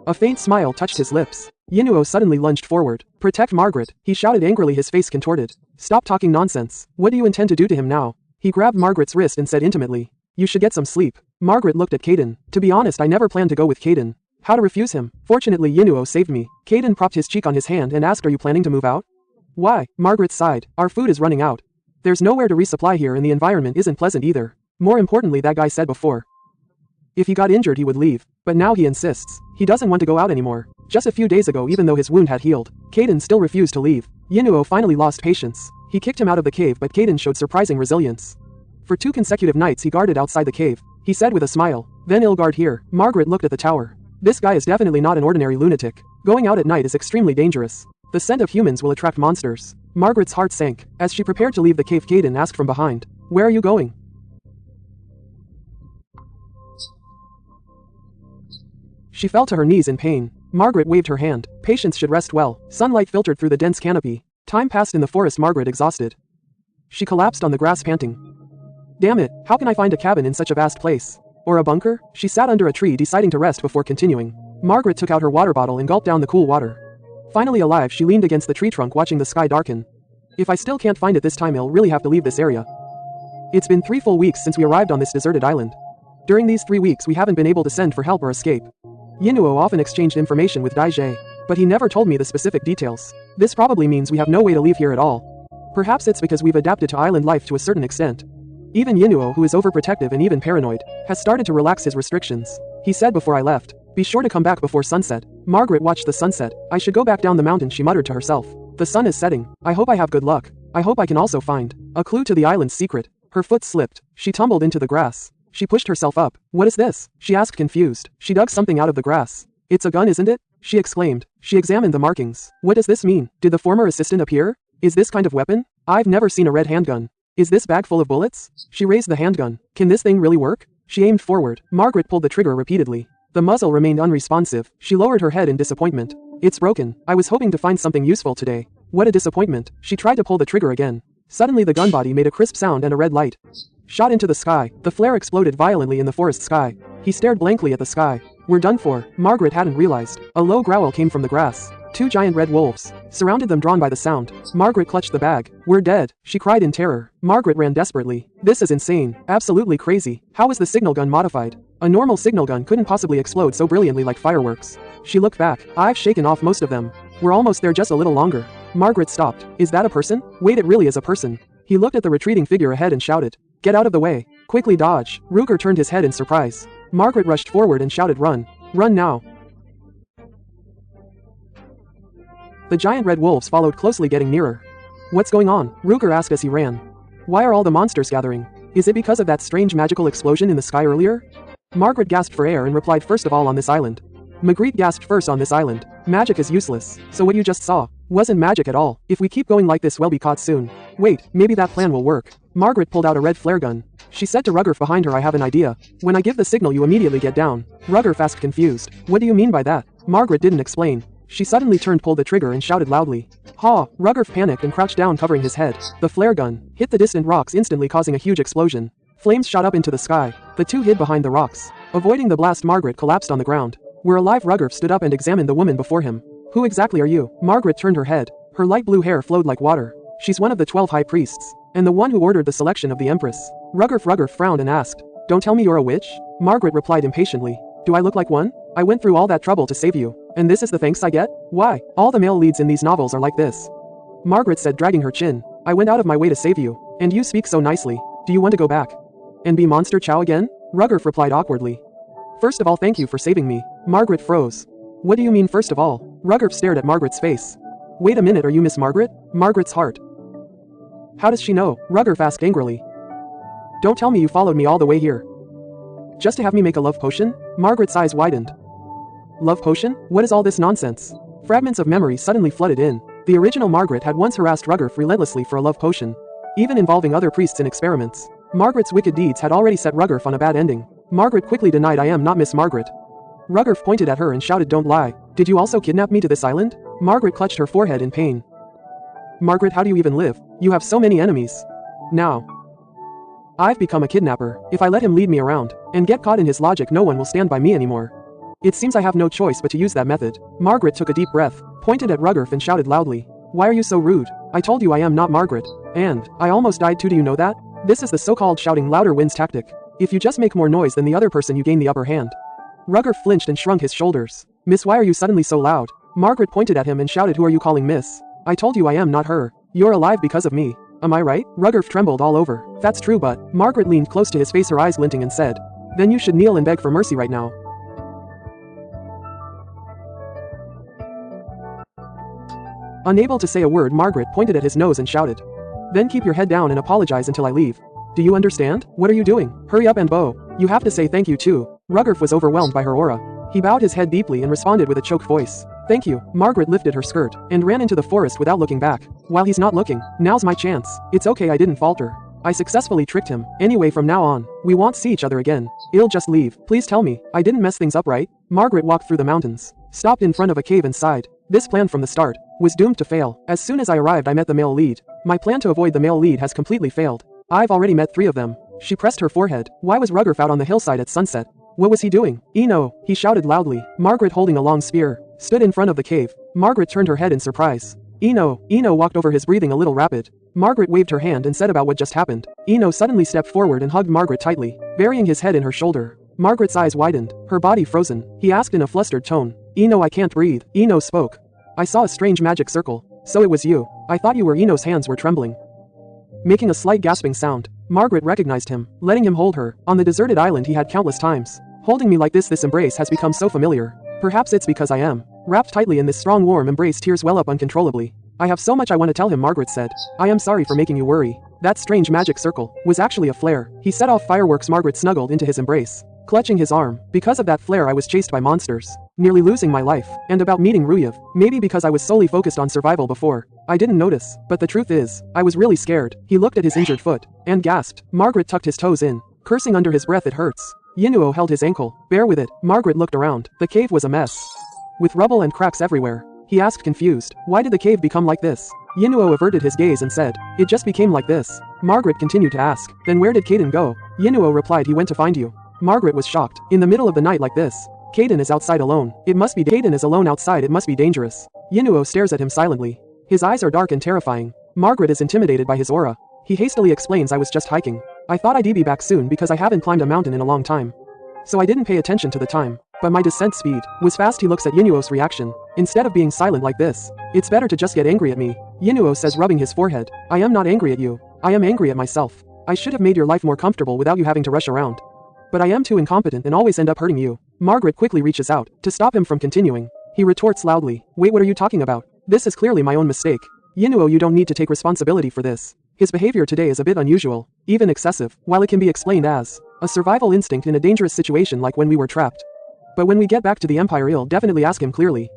A faint smile touched his lips. Yinuo suddenly lunged forward. Protect Margaret, he shouted angrily, his face contorted. Stop talking nonsense. What do you intend to do to him now? He grabbed Margaret's wrist and said intimately. You should get some sleep. Margaret looked at Cadden. To be honest, I never planned to go with Cadden. How to refuse him? Fortunately, Yinuo saved me. Cadden propped his cheek on his hand and asked, are you planning to move out? Why? Margaret sighed. Our food is running out. There's nowhere to resupply here and the environment isn't pleasant either. More importantly, that guy said before, if he got injured he would leave. But now he insists. He doesn't want to go out anymore. Just a few days ago, even though his wound had healed, Cadden still refused to leave. Yinuo finally lost patience. He kicked him out of the cave, but Cadden showed surprising resilience. For 2 consecutive nights he guarded outside the cave. He said with a smile, then I'll guard here. Margaret looked at the tower. This guy is definitely not an ordinary lunatic. Going out at night is extremely dangerous. The scent of humans will attract monsters. Margaret's heart sank. As she prepared to leave the cave, Cadden asked from behind, where are you going? She fell to her knees in pain. Margaret waved her hand. Patients should rest well. Sunlight filtered through the dense canopy. Time passed in the forest, Margaret exhausted. She collapsed on the grass, panting. Damn it, how can I find a cabin in such a vast place? Or a bunker? She sat under a tree, deciding to rest before continuing. Margaret took out her water bottle and gulped down the cool water. Finally alive, she leaned against the tree trunk, watching the sky darken. If I still can't find it this time, I'll really have to leave this area. It's been 3 full weeks since we arrived on this deserted island. During these 3 weeks we haven't been able to send for help or escape. Yinuo often exchanged information with Daijie, but he never told me the specific details. This probably means we have no way to leave here at all. Perhaps it's because we've adapted to island life to a certain extent. Even Yinuo, who is overprotective and even paranoid, has started to relax his restrictions. He said before I left, "Be sure to come back before sunset." Margaret watched the sunset. "I should go back down the mountain," she muttered to herself. "The sun is setting. I hope I have good luck. I hope I can also find a clue to the island's secret." Her foot slipped. She tumbled into the grass. She pushed herself up. "What is this?" she asked, confused. She dug something out of the grass. "It's a gun, isn't it?" she exclaimed. She examined the markings. "What does this mean? Did the former assistant appear? Is this kind of weapon? I've never seen a red handgun. Is this bag full of bullets?" She raised the handgun. "Can this thing really work?" She aimed forward. Margaret pulled the trigger repeatedly. The muzzle remained unresponsive. She lowered her head in disappointment. "It's broken. I was hoping to find something useful today. What a disappointment." She tried to pull the trigger again. Suddenly the gun body made a crisp sound and a red light shot into the sky. The flare exploded violently in the forest sky. He stared blankly at the sky. "We're done for." Margaret hadn't realized. A low growl came from the grass. Two giant red wolves surrounded them, drawn by the sound. Margaret clutched the bag. "We're dead," she cried in terror. Margaret ran desperately. "This is insane. Absolutely crazy. How was the signal gun modified? A normal signal gun couldn't possibly explode so brilliantly like fireworks." She looked back. "I've shaken off most of them. We're almost there, just a little longer." Margaret stopped. "Is that a person? Wait, it really is a person." He looked at the retreating figure ahead and shouted, "Get out of the way. Quickly dodge." Ruger turned his head in surprise. Margaret rushed forward and shouted, "Run. Run now." The giant red wolves followed closely, getting nearer. "What's going on?" Ruger asked as he ran. "Why are all the monsters gathering? Is it because of that strange magical explosion in the sky earlier?" Margaret gasped for air and replied, "First of all, on this island." Magritte gasped, "First, on this island. Magic is useless. So what you just saw wasn't magic at all. If we keep going like this, we'll be caught soon. Wait, maybe that plan will work." Margaret pulled out a red flare gun. She said to Ruggerf behind her, "I have an idea. When I give the signal, you immediately get down." Ruggerf asked, confused, "What do you mean by that?" Margaret didn't explain. She suddenly turned, pulled the trigger and shouted loudly, "Ha!" Ruggerf panicked and crouched down, covering his head. The flare gun hit the distant rocks, instantly causing a huge explosion. Flames shot up into the sky. The two hid behind the rocks. Avoiding the blast, Margaret collapsed on the ground. "We're alive." Ruggerf stood up and examined the woman before him. "Who exactly are you?" Margaret turned her head. Her light blue hair flowed like water. "She's one of the 12 high priests, and the one who ordered the selection of the Empress." Ruggerf frowned and asked, "Don't tell me you're a witch?" Margaret replied impatiently, "Do I look like one? I went through all that trouble to save you, and this is the thanks I get? Why? All the male leads in these novels are like this." Margaret said, dragging her chin. "I went out of my way to save you, and you speak so nicely. Do you want to go back and be Monster Chow again?" Ruggerf replied awkwardly. "First of all, thank you for saving me." Margaret froze. "What do you mean, first of all?" Ruggerf stared at Margaret's face. "Wait a minute, are you Miss Margaret?" Margaret's heart. "How does she know?" Ruggerf asked angrily. "Don't tell me you followed me all the way here just to have me make a love potion?" Margaret's eyes widened. "Love potion? What is all this nonsense?" Fragments of memory suddenly flooded in. The original Margaret had once harassed Ruggerf relentlessly for a love potion, even involving other priests in experiments. Margaret's wicked deeds had already set Ruggerf on a bad ending. Margaret quickly denied, "I am not Miss Margaret." Ruggerf pointed at her and shouted, "Don't lie. Did you also kidnap me to this island?" Margaret clutched her forehead in pain. "Margaret, how do you even live? You have so many enemies. Now I've become a kidnapper. If I let him lead me around and get caught in his logic, no one will stand by me anymore. It seems I have no choice but to use that method." Margaret took a deep breath, pointed at Ruggerf and shouted loudly, "Why are you so rude? I told you I am not Margaret. And I almost died too, do you know that?" This is the so-called shouting louder wins tactic. If you just make more noise than the other person, you gain the upper hand. Ruggerf flinched and shrunk his shoulders. "Miss, why are you suddenly so loud?" Margaret pointed at him and shouted, "Who are you calling Miss? I told you I am not her. You're alive because of me. Am I right?" Ruggerf trembled all over. "That's true, but..." Margaret leaned close to his face, her eyes glinting, and said, "Then you should kneel and beg for mercy right now." Unable to say a word, Margaret pointed at his nose and shouted, "Then keep your head down and apologize until I leave. Do you understand? What are you doing? Hurry up and bow. You have to say thank you too." Ruggerf was overwhelmed by her aura. He bowed his head deeply and responded with a choked voice, "Thank you." Margaret lifted her skirt and ran into the forest without looking back. "While he's not looking, now's my chance. It's okay, I didn't falter. I successfully tricked him. Anyway, from now on, we won't see each other again. I'll just leave. Please tell me I didn't mess things up, right?" Margaret walked through the mountains, stopped in front of a cave and sighed. This plan from the start was doomed to fail. As soon as I arrived, I met the male lead. My plan to avoid the male lead has completely failed. I've already met 3 of them. She pressed her forehead. Why was Ruggerf out on the hillside at sunset? What was he doing? "Eno!" he shouted loudly. Margaret, holding a long spear, stood in front of the cave. Margaret turned her head in surprise. "Eno!" Eno walked over, his breathing a little rapid. Margaret waved her hand and said about what just happened. Eno suddenly stepped forward and hugged Margaret tightly, burying his head in her shoulder. Margaret's eyes widened, her body frozen. He asked in a flustered tone, "Eno, I can't breathe." Eno spoke. "I saw a strange magic circle. So it was you. I thought you were." Eno's hands were trembling. making a slight gasping sound. Margaret recognized him, letting him hold her. On the deserted island he had countless times. Holding me like this embrace has become so familiar. Perhaps it's because I am wrapped tightly in this strong warm embrace. Tears well up uncontrollably. I have so much I want to tell him, Margaret said. I am sorry for making you worry. That strange magic circle was actually a flare. He set off fireworks. Margaret snuggled into his embrace, clutching his arm. Because of that flare I was chased by monsters, nearly losing my life. And about meeting Ruyev, maybe because I was solely focused on survival before, I didn't notice. But the truth is, I was really scared. He looked at his injured foot and gasped. Margaret tucked his toes in, cursing under his breath. It hurts. Yinuo held his ankle. Bear with it. Margaret looked around. The cave was a mess, with rubble and cracks everywhere. He asked, confused, why did the cave become like this? Yinuo averted his gaze and said, it just became like this. Margaret continued to ask, then where did Kaden go? Yinuo replied, he went to find you. Margaret was shocked. In the middle of the night like this? Kaden is outside alone. It must be Kaden is alone outside. It must be dangerous. Yinuo stares at him silently. His eyes are dark and terrifying. Margaret is intimidated by his aura. He hastily explains, I was just hiking. I thought I'd be back soon because I haven't climbed a mountain in a long time. So I didn't pay attention to the time. But my descent speed was fast. He looks at Yinuo's reaction. Instead of being silent like this, it's better to just get angry at me. Yinuo says, rubbing his forehead. I am not angry at you. I am angry at myself. I should have made your life more comfortable without you having to rush around. But I am too incompetent and always end up hurting you. Margaret quickly reaches out to stop him from continuing. He retorts loudly, wait, what are you talking about? This is clearly my own mistake. Yinuo, you don't need to take responsibility for this. His behavior today is a bit unusual, even excessive, while it can be explained as a survival instinct in a dangerous situation like when we were trapped. But when we get back to the Empire, I'll definitely ask him clearly.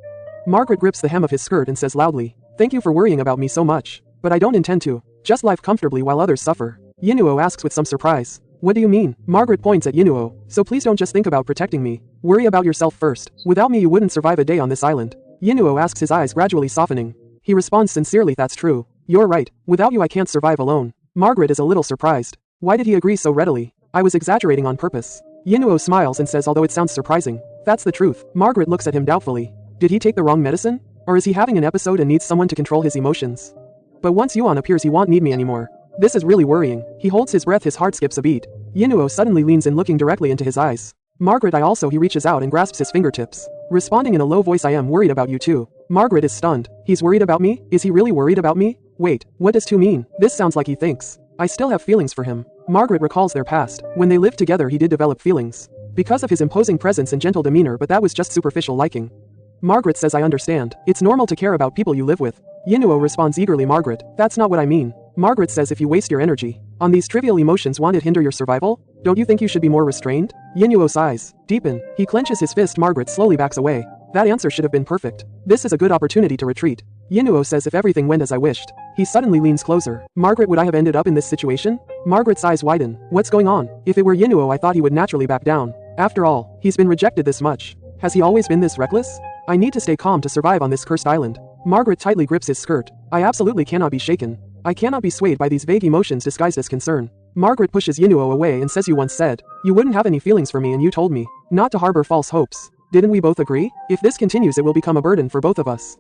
Margaret grips the hem of his skirt and says loudly, thank you for worrying about me so much. But I don't intend to. Just live comfortably while others suffer. Yinuo asks with some surprise. What do you mean? Margaret points at Yinuo. So please don't just think about protecting me. Worry about yourself first. Without me you wouldn't survive a day on this island. Yinuo asks, his eyes gradually softening. He responds sincerely, that's true. You're right. Without you I can't survive alone. Margaret is a little surprised. Why did he agree so readily? I was exaggerating on purpose. Yinuo smiles and says, although it sounds surprising, that's the truth. Margaret looks at him doubtfully. Did he take the wrong medicine? Or is he having an episode and needs someone to control his emotions? But once Yuan appears he won't need me anymore. This is really worrying. He holds his breath, his heart skips a beat. Yinuo suddenly leans in, looking directly into his eyes. Margaret, I also. He reaches out and grasps his fingertips, responding in a low voice, I am worried about you too. Margaret is stunned. He's worried about me? Is he really worried about me? Wait, what does two mean? This sounds like he thinks I still have feelings for him. Margaret recalls their past. When they lived together he did develop feelings because of his imposing presence and gentle demeanor, but that was just superficial liking. Margaret says, I understand. It's normal to care about people you live with. Yinuo responds eagerly, Margaret, that's not what I mean. Margaret says, if you waste your energy on these trivial emotions, won't it hinder your survival? Don't you think you should be more restrained? Yinuo sighs. Deepen. He clenches his fist. Margaret slowly backs away. That answer should have been perfect. This is a good opportunity to retreat. Yinuo says, if everything went as I wished. He suddenly leans closer. Margaret, would I have ended up in this situation? Margaret's eyes widen. What's going on? If it were Yinuo I thought he would naturally back down. After all, he's been rejected this much. Has he always been this reckless? I need to stay calm to survive on this cursed island. Margaret tightly grips his skirt. I absolutely cannot be shaken. I cannot be swayed by these vague emotions disguised as concern. Margaret pushes Yinuo away and says, you once said you wouldn't have any feelings for me, and you told me not to harbor false hopes. Didn't we both agree? If this continues it will become a burden for both of us.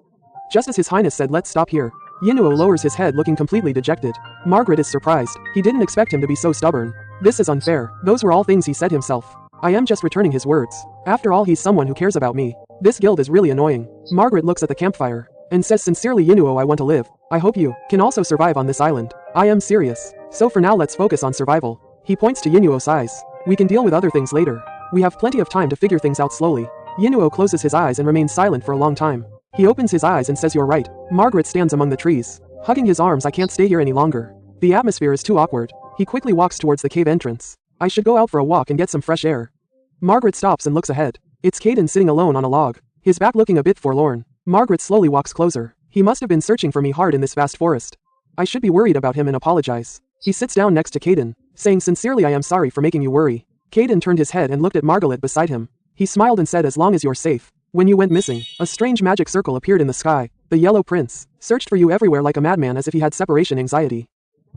Just as His Highness said, let's stop here. Yinuo lowers his head, looking completely dejected. Margaret is surprised. He didn't expect him to be so stubborn. This is unfair. Those were all things he said himself. I am just returning his words. After all, he's someone who cares about me. This guild is really annoying. Margaret looks at the campfire and says sincerely, Yinuo, I want to live. I hope you can also survive on this island. I am serious. So for now let's focus on survival. He points to Yinuo's eyes. We can deal with other things later. We have plenty of time to figure things out slowly. Yinuo closes his eyes and remains silent for a long time. He opens his eyes and says, you're right. Margaret stands among the trees, hugging his arms. I can't stay here any longer. The atmosphere is too awkward. He quickly walks towards the cave entrance. I should go out for a walk and get some fresh air. Margaret stops and looks ahead. It's Kaden sitting alone on a log, his back looking a bit forlorn. Margaret slowly walks closer. He must have been searching for me hard in this vast forest. I should be worried about him and apologize. He sits down next to Kaden, saying sincerely, I am sorry for making you worry. Kaden turned his head and looked at Margaret beside him. He smiled and said, as long as you're safe. When you went missing, a strange magic circle appeared in the sky. The Yellow Prince searched for you everywhere like a madman, as if he had separation anxiety.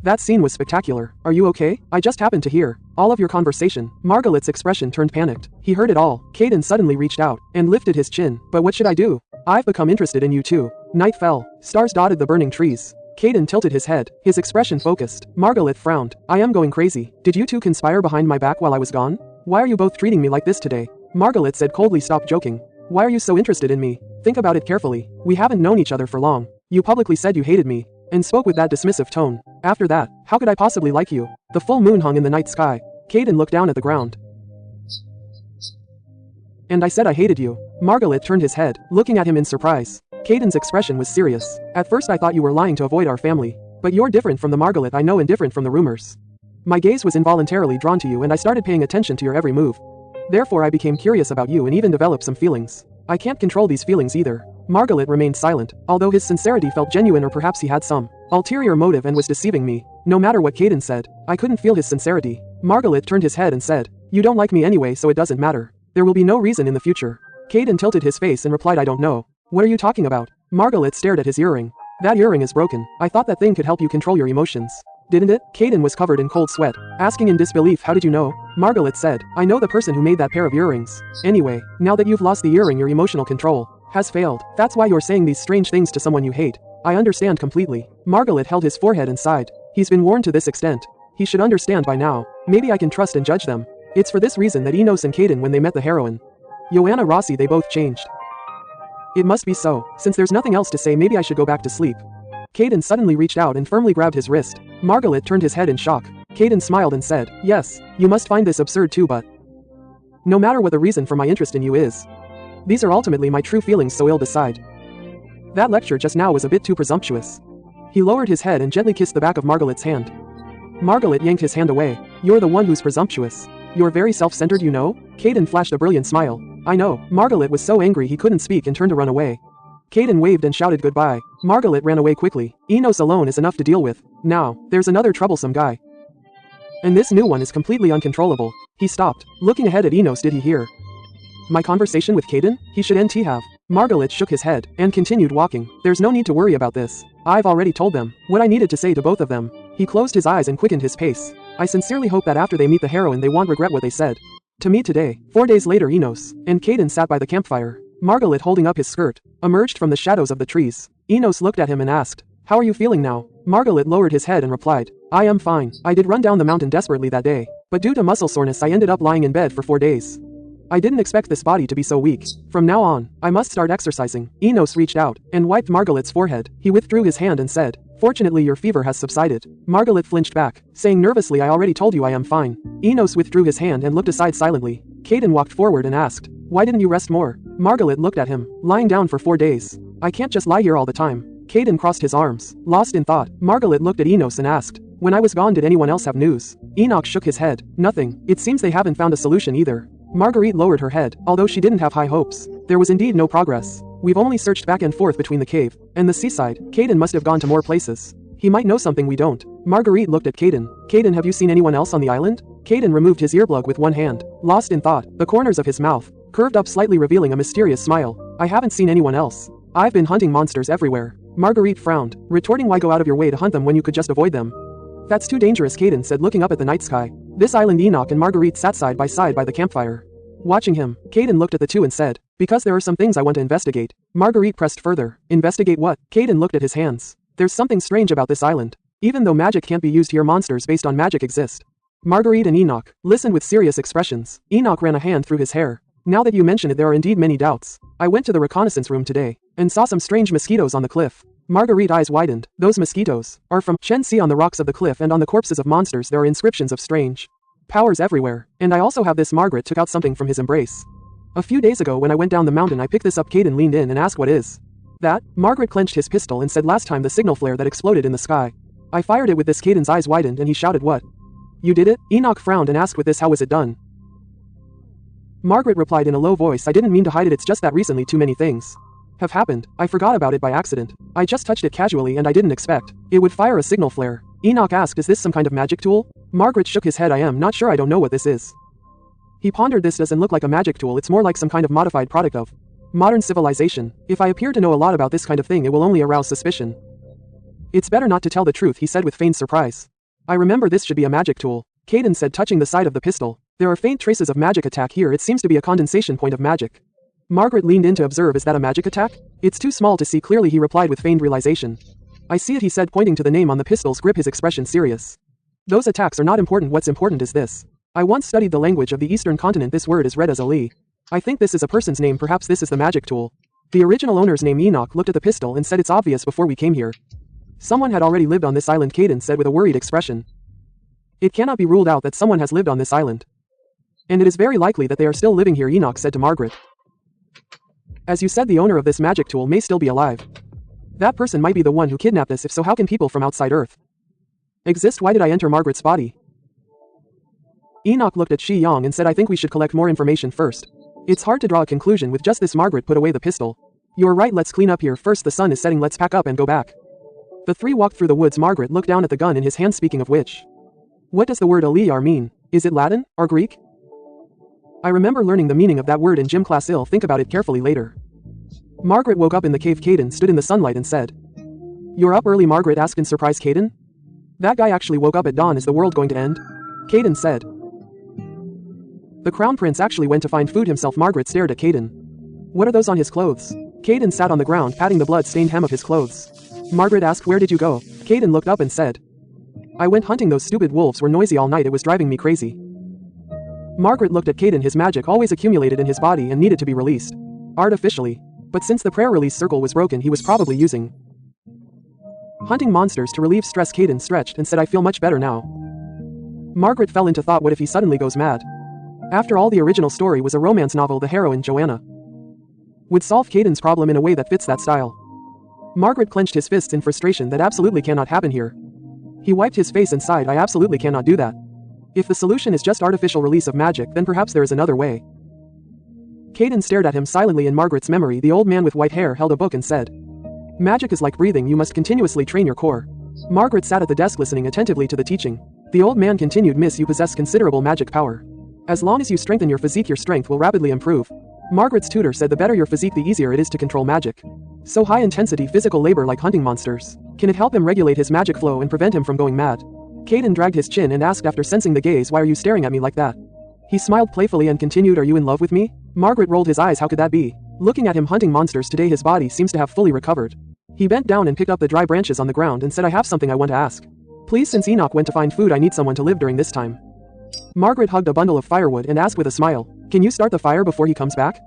That scene was spectacular. Are you okay? I just happened to hear all of your conversation. Margaret's expression turned panicked. He heard it all. Kaden suddenly reached out and lifted his chin. But what should I do? I've become interested in you too. Night fell. Stars dotted the burning trees. Kaden tilted his head, his expression focused. Margaret frowned. I am going crazy. Did you two conspire behind my back while I was gone? Why are you both treating me like this today? Margaret said coldly, stop joking. Why are you so interested in me? Think about it carefully. We haven't known each other for long. You publicly said you hated me and spoke with that dismissive tone, After that, how could I possibly like you? The full moon hung in the night sky. Caden looked down at the ground. And I said I hated you. Margaret turned his head, looking at him in surprise. Caden's expression was serious. At first I thought you were lying to avoid our family. But you're different from the Margaret I know and different from the rumors. My gaze was involuntarily drawn to you and I started paying attention to your every move. Therefore I became curious about you and even developed some feelings. I can't control these feelings either. Margaret remained silent, although his sincerity felt genuine or perhaps he had some ulterior motive and was deceiving me. No matter what Caden said, I couldn't feel his sincerity. Margaret turned his head and said, "You don't like me anyway, so it doesn't matter. There will be no reason in the future." Caden tilted his face and replied, "I don't know. What are you talking about?" Margaret stared at his earring. "That earring is broken. I thought that thing could help you control your emotions. Didn't it?" Caden was covered in cold sweat, asking in disbelief, "How did you know?" Margaret said, "I know the person who made that pair of earrings. Anyway, now that you've lost the earring, your emotional control has failed. That's why you're saying these strange things to someone you hate. I understand completely." Margaret held his forehead and sighed. He's been warned to this extent. He should understand by now. Maybe I can trust and judge them. It's for this reason that Enos and Caden, when they met the heroine, Joanna Rossi, they both changed. It must be so. Since there's nothing else to say, maybe I should go back to sleep. Caden suddenly reached out and firmly grabbed his wrist. Margaret turned his head in shock. Caden smiled and said, "Yes, you must find this absurd too, but no matter what the reason for my interest in you is, these are ultimately my true feelings, so I'll decide." That lecture just now was a bit too presumptuous. He lowered his head and gently kissed the back of Margaret's hand. Margaret yanked his hand away. "You're the one who's presumptuous. You're very self-centered, you know?" Caden flashed a brilliant smile. "I know." Margaret was so angry he couldn't speak and turned to run away. Caden waved and shouted goodbye. Margaret ran away quickly. Enos alone is enough to deal with. Now, there's another troublesome guy. And this new one is completely uncontrollable. He stopped. Looking ahead at Enos, did he hear my conversation with Caden? He should have. Margaret shook his head and continued walking. There's no need to worry about this. I've already told them what I needed to say to both of them. He closed his eyes and quickened his pace. I sincerely hope that after they meet the heroine they won't regret what they said to me today. 4 days later, Enos and Caden sat by the campfire. Margaret, holding up his skirt, emerged from the shadows of the trees. Enos looked at him and asked, "How are you feeling now?" Margaret lowered his head and replied, "I am fine. I did run down the mountain desperately that day, but due to muscle soreness I ended up lying in bed for 4 days. I didn't expect this body to be so weak. From now on, I must start exercising." Enos reached out and wiped Margaret's forehead. He withdrew his hand and said, "Fortunately your fever has subsided." Margaret flinched back, saying nervously, "I already told you I am fine." Enos withdrew his hand and looked aside silently. Caden walked forward and asked, "Why didn't you rest more?" Margaret looked at him. "Lying down for 4 days. I can't just lie here all the time." Caden crossed his arms, lost in thought. Margaret looked at Enos and asked, "When I was gone, did anyone else have news?" Enoch shook his head. "Nothing. It seems they haven't found a solution either." Marguerite lowered her head, although she didn't have high hopes. There was indeed no progress. "We've only searched back and forth between the cave and the seaside. Caden must have gone to more places. He might know something we don't." Marguerite looked at Caden. "Caden, have you seen anyone else on the island?" Caden removed his earplug with one hand. Lost in thought, the corners of his mouth curved up slightly, revealing a mysterious smile. "I haven't seen anyone else. I've been hunting monsters everywhere." Marguerite frowned, retorting, "Why go out of your way to hunt them when you could just avoid them?" "That's too dangerous," Caden said, looking up at the night sky. This island. Enoch and Marguerite sat side by the campfire. Watching him, Caden looked at the two and said, "Because there are some things I want to investigate." Marguerite pressed further. "Investigate what?" Caden looked at his hands. "There's something strange about this island. Even though magic can't be used here, monsters based on magic exist." Marguerite and Enoch listened with serious expressions. Enoch ran a hand through his hair. "Now that you mention it, there are indeed many doubts. I went to the reconnaissance room today and saw some strange mosquitoes on the cliff." Marguerite's eyes widened. "Those mosquitoes are from Shen Si. On the rocks of the cliff and on the corpses of monsters there are inscriptions of strange powers everywhere. And I also have this." Margaret took out something from his embrace. "A few days ago when I went down the mountain I picked this up." Caden leaned in and asked, "What is that?" Margaret clenched his pistol and said, "Last time the signal flare that exploded in the sky. I fired it with this." Caden's eyes widened and he shouted, "What? You did it?" Enoch frowned and asked, "With this, how was it done?" Margaret replied in a low voice, "I didn't mean to hide it, it's just that recently too many things have happened. I forgot about it by accident. I just touched it casually and I didn't expect it would fire a signal flare." Enoch asked, "Is this some kind of magic tool?" Margaret shook his head. "I am not sure, I don't know what this is." He pondered. "This doesn't look like a magic tool, it's more like some kind of modified product of modern civilization. If I appear to know a lot about this kind of thing it will only arouse suspicion. It's better not to tell the truth," he said with feigned surprise. "I remember this should be a magic tool," Caden said, touching the side of the pistol. "There are faint traces of magic attack here, it seems to be a condensation point of magic." Margaret leaned in to observe. "Is that a magic attack?" "It's too small to see clearly," he replied with feigned realization. "I see it," he said, pointing to the name on the pistol's grip, his expression serious. "Those attacks are not important, what's important is this. I once studied the language of the Eastern continent, this word is read as Ali. I think this is a person's name, perhaps this is the magic tool." The original owner's name. Enoch looked at the pistol and said, "It's obvious before we came here. Someone had already lived on this island, Caden said with a worried expression. It cannot be ruled out that someone has lived on this island. And it is very likely that they are still living here, Enoch said to Margaret. As you said, the owner of this magic tool may still be alive. That person might be the one who kidnapped us. If so, how can people from outside Earth exist? Why did I enter Margaret's body? Enoch looked at Shi Yang and said, I think we should collect more information first. It's hard to draw a conclusion with just this. Margaret put away the pistol. You're right, let's clean up here first. The sun is setting, let's pack up and go back. The three walked through the woods. Margaret looked down at the gun in his hand. Speaking of which, what does the word Aliyar mean? Is it Latin or Greek? I remember learning the meaning of that word in gym class. I'll think about it carefully later. Margaret woke up in the cave. Caden stood in the sunlight and said, You're up early? Margaret asked in surprise. Caden? That guy actually woke up at dawn. Is the world going to end? Caden said. The Crown Prince actually went to find food himself. Margaret stared at Caden. What are those on his clothes? Caden sat on the ground patting the blood-stained hem of his clothes. Margaret asked, Where did you go? Caden looked up and said, I went hunting. Those stupid wolves were noisy all night. It was driving me crazy. Margaret looked at Caden. His magic always accumulated in his body and needed to be released. Artificially. But since the prayer release circle was broken, he was probably using hunting monsters to relieve stress. Caden stretched and said, I feel much better now. Margaret fell into thought. What if he suddenly goes mad? After all, the original story was a romance novel. The heroine, Joanna, would solve Caden's problem in a way that fits that style. Margaret clenched his fists in frustration. That absolutely cannot happen here. He wiped his face and sighed. I absolutely cannot do that. If the solution is just artificial release of magic, then perhaps there is another way. Caden stared at him silently. In Margaret's memory, the old man with white hair held a book and said, Magic is like breathing. You must continuously train your core. Margaret sat at the desk listening attentively to the teaching. The old man continued, Miss, you possess considerable magic power. As long as you strengthen your physique, your strength will rapidly improve. Margaret's tutor said, the better your physique, the easier it is to control magic. So high-intensity physical labor like hunting monsters. Can it help him regulate his magic flow and prevent him from going mad? Caden dragged his chin and asked after sensing the gaze, Why are you staring at me like that? He smiled playfully and continued, Are you in love with me? Margaret rolled his eyes. How could that be? Looking at him hunting monsters today, his body seems to have fully recovered. He bent down and picked up the dry branches on the ground and said, I have something I want to ask. Please, since Enoch went to find food, I need someone to live during this time. Margaret hugged a bundle of firewood and asked with a smile, Can you start the fire before he comes back?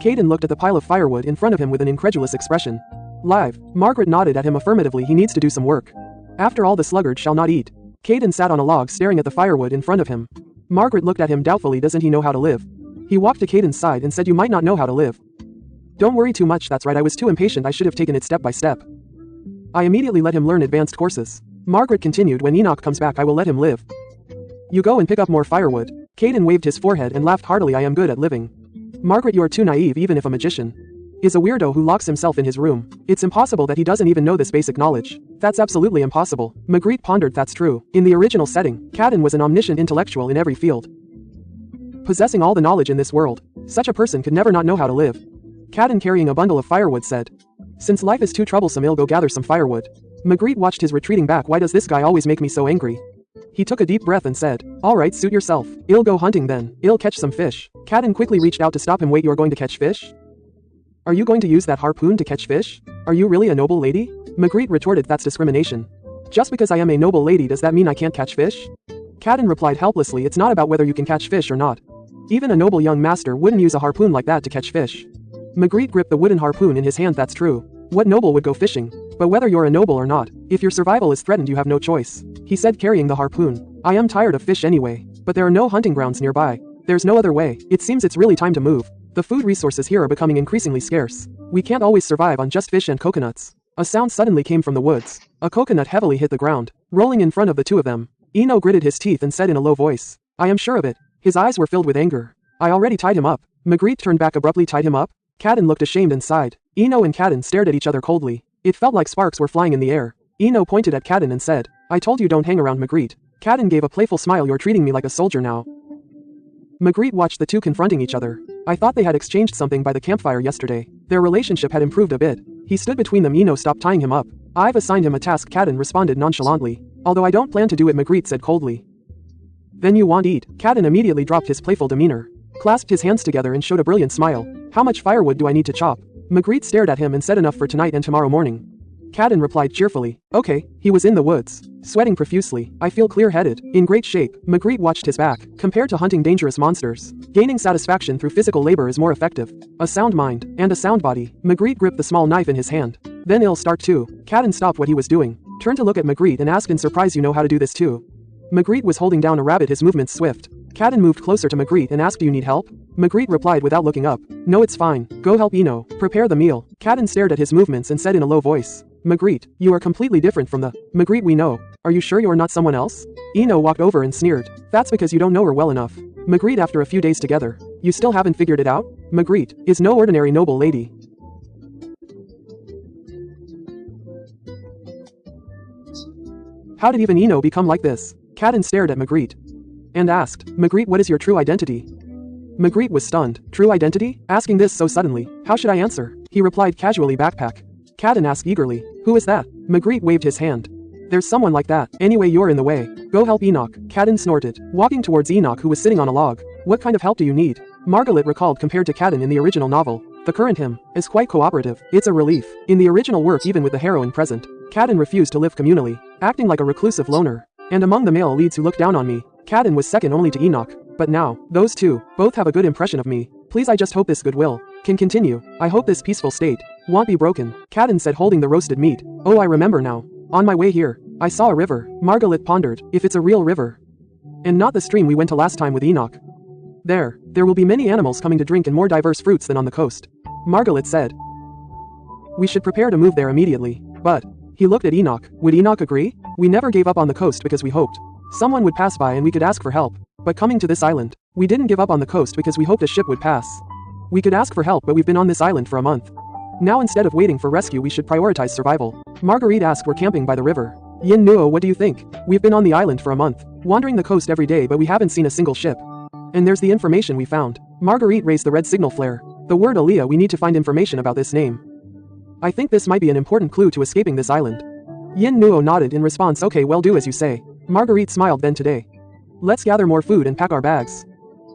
Caden looked at the pile of firewood in front of him with an incredulous expression. Live. Margaret nodded at him affirmatively. He needs to do some work. After all, the sluggard shall not eat. Caden sat on a log staring at the firewood in front of him. Margaret looked at him doubtfully. Doesn't he know how to live? He walked to Caden's side and said, You might not know how to live. Don't worry too much. That's right, I was too impatient. I should have taken it step by step. I immediately let him learn advanced courses. Margaret continued, When Enoch comes back, I will let him live. You go and pick up more firewood. Caden waved his forehead and laughed heartily. I am good at living. Margaret, you are too naive. Even if a magician is a weirdo who locks himself in his room, it's impossible that he doesn't even know this basic knowledge. That's absolutely impossible. Magritte pondered. That's true. In the original setting, Caden was an omniscient intellectual in every field, possessing all the knowledge in this world. Such a person could never not know how to live. Caden, carrying a bundle of firewood, said, Since life is too troublesome, I'll go gather some firewood. Magritte watched his retreating back. Why does this guy always make me so angry? He took a deep breath and said, All right, suit yourself. I'll go hunting then. I'll catch some fish. Caden quickly reached out to stop him. Wait, you're going to catch fish? Are you going to use that harpoon to catch fish? Are you really a noble lady? Magritte retorted, That's discrimination. Just because I am a noble lady, does that mean I can't catch fish? Caden replied helplessly, It's not about whether you can catch fish or not. Even a noble young master wouldn't use a harpoon like that to catch fish. Magritte gripped the wooden harpoon in his hand. That's true. What noble would go fishing? But whether you're a noble or not, if your survival is threatened, you have no choice. He said, carrying the harpoon. I am tired of fish anyway. But there are no hunting grounds nearby. There's no other way. It seems it's really time to move. The food resources here are becoming increasingly scarce. We can't always survive on just fish and coconuts. A sound suddenly came from the woods. A coconut heavily hit the ground, rolling in front of the two of them. Eno gritted his teeth and said in a low voice, I am sure of it. His eyes were filled with anger. I already tied him up. Magritte turned back abruptly. Tied him up? Caden looked ashamed and sighed. Eno and Caden stared at each other coldly. It felt like sparks were flying in the air. Eno pointed at Caden and said, I told you don't hang around Magritte. Caden gave a playful smile. You're treating me like a soldier now. Magritte watched the two confronting each other. I thought they had exchanged something by the campfire yesterday. Their relationship had improved a bit. He stood between them. Eno stopped tying him up. I've assigned him a task. Caden responded nonchalantly. Although I don't plan to do it, Magritte said coldly. Then you won't eat. Caden immediately dropped his playful demeanor, clasped his hands together and showed a brilliant smile. How much firewood do I need to chop? Magritte stared at him and said, Enough for tonight and tomorrow morning. Caden replied cheerfully, Okay. He was in the woods, sweating profusely. I feel clear-headed, in great shape. Magritte watched his back. Compared to hunting dangerous monsters, gaining satisfaction through physical labor is more effective. A sound mind, and a sound body. Magritte gripped the small knife in his hand. Then it'll start too. Caden stopped what he was doing, turned to look at Magritte and asked in surprise, you know how to do this too? Magritte was holding down a rabbit, his movements swift. Caden moved closer to Magritte and asked, do you need help? Magritte replied without looking up, no, it's fine. Go help Ino prepare the meal. Caden stared at his movements and said in a low voice, Magritte, you are completely different from the Magritte we know. Are you sure you are not someone else? Ino walked over and sneered, that's because you don't know her well enough. Magritte, after a few days together, you still haven't figured it out? Magritte is no ordinary noble lady. How did even Ino become like this? Caden stared at Magritte and asked, Magritte, what is your true identity? Magritte was stunned. True identity? Asking this so suddenly, how should I answer? He replied casually, backpack. Caden asked eagerly, who is that? Magritte waved his hand. There's someone like that. Anyway, you're in the way. Go help Enoch. Caden snorted, walking towards Enoch, who was sitting on a log. What kind of help do you need? Margaret recalled, compared to Caden in the original novel, the current him is quite cooperative. It's a relief. In the original work, even with the heroine present, Caden refused to live communally, acting like a reclusive loner. And among the male leads who looked down on me, Caden was second only to Enoch. But now, those two, both have a good impression of me. Please, I just hope this goodwill can continue. I hope this peaceful state won't be broken. Caden said, holding the roasted meat. Oh, I remember now. On my way here, I saw a river. Margaret pondered, if it's a real river, and not the stream we went to last time with Enoch, there will be many animals coming to drink and more diverse fruits than on the coast. Margaret said, we should prepare to move there immediately. But he looked at Enoch. Would Enoch agree? We never gave up on the coast because we hoped someone would pass by and we could ask for help. But coming to this island, we didn't give up on the coast because we hoped a ship would pass. We could ask for help, but we've been on this island for a month. Now instead of waiting for rescue, we should prioritize survival. Marguerite asked, we're camping by the river. Yin Nuo, what do you think? We've been on the island for a month, wandering the coast every day, but we haven't seen a single ship. And there's the information we found. Marguerite raised the red signal flare. The word Aliyah, we need to find information about this name. I think this might be an important clue to escaping this island. Yin Nuo nodded in response, okay, well, do as you say. Marguerite smiled, then today, let's gather more food and pack our bags.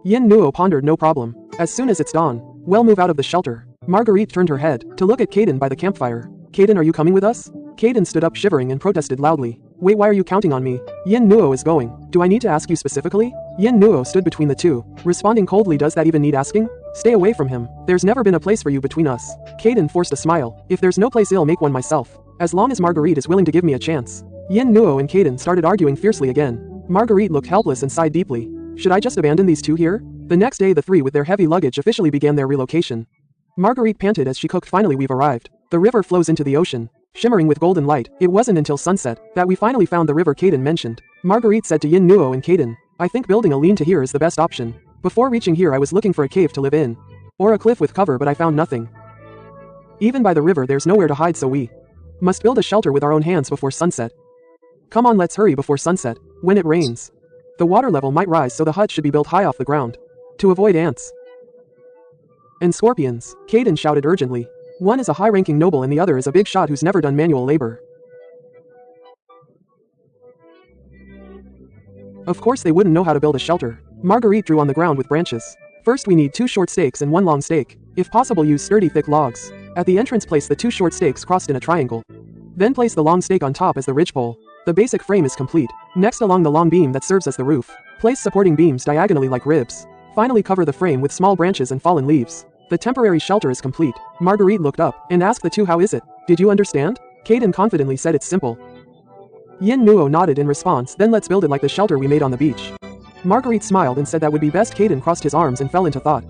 Yin Nuo pondered, no problem. As soon as it's dawn, we'll move out of the shelter. Marguerite turned her head to look at Caden by the campfire. Caden, are you coming with us? Caden stood up shivering and protested loudly. Wait, why are you counting on me? Yin Nuo is going. Do I need to ask you specifically? Yin Nuo stood between the two, responding coldly, does that even need asking? Stay away from him. There's never been a place for you between us. Caden forced a smile. If there's no place, I'll make one myself. As long as Marguerite is willing to give me a chance. Yin Nuo and Caden started arguing fiercely again. Marguerite looked helpless and sighed deeply. Should I just abandon these two here? The next day, the three with their heavy luggage officially began their relocation. Marguerite panted as she cooked. Finally, we've arrived. The river flows into the ocean, shimmering with golden light. It wasn't until sunset that we finally found the river Caden mentioned. Marguerite said to Yin Nuo and Caden, I think building a lean-to here is the best option. Before reaching here, I was looking for a cave to live in, or a cliff with cover, but I found nothing. Even by the river, there's nowhere to hide, so we must build a shelter with our own hands before sunset. Come on, let's hurry before sunset. When it rains, the water level might rise, so the hut should be built high off the ground to avoid ants and scorpions. Caden shouted urgently. One is a high-ranking noble and the other is a big shot who's never done manual labor. Of course they wouldn't know how to build a shelter. Marguerite drew on the ground with branches. First we need 2 short stakes and 1 long stake. If possible, use sturdy thick logs. At the entrance, place the 2 short stakes crossed in a triangle. Then place the long stake on top as the ridgepole. The basic frame is complete. Next, along the long beam that serves as the roof, place supporting beams diagonally like ribs. Finally, cover the frame with small branches and fallen leaves. The temporary shelter is complete. Marguerite looked up and asked the two, how is it? Did you understand? Caden confidently said, it's simple. Yin Nuo nodded in response, then let's build it like the shelter we made on the beach. Marguerite smiled and said that would be best. Caden crossed his arms and fell into thought.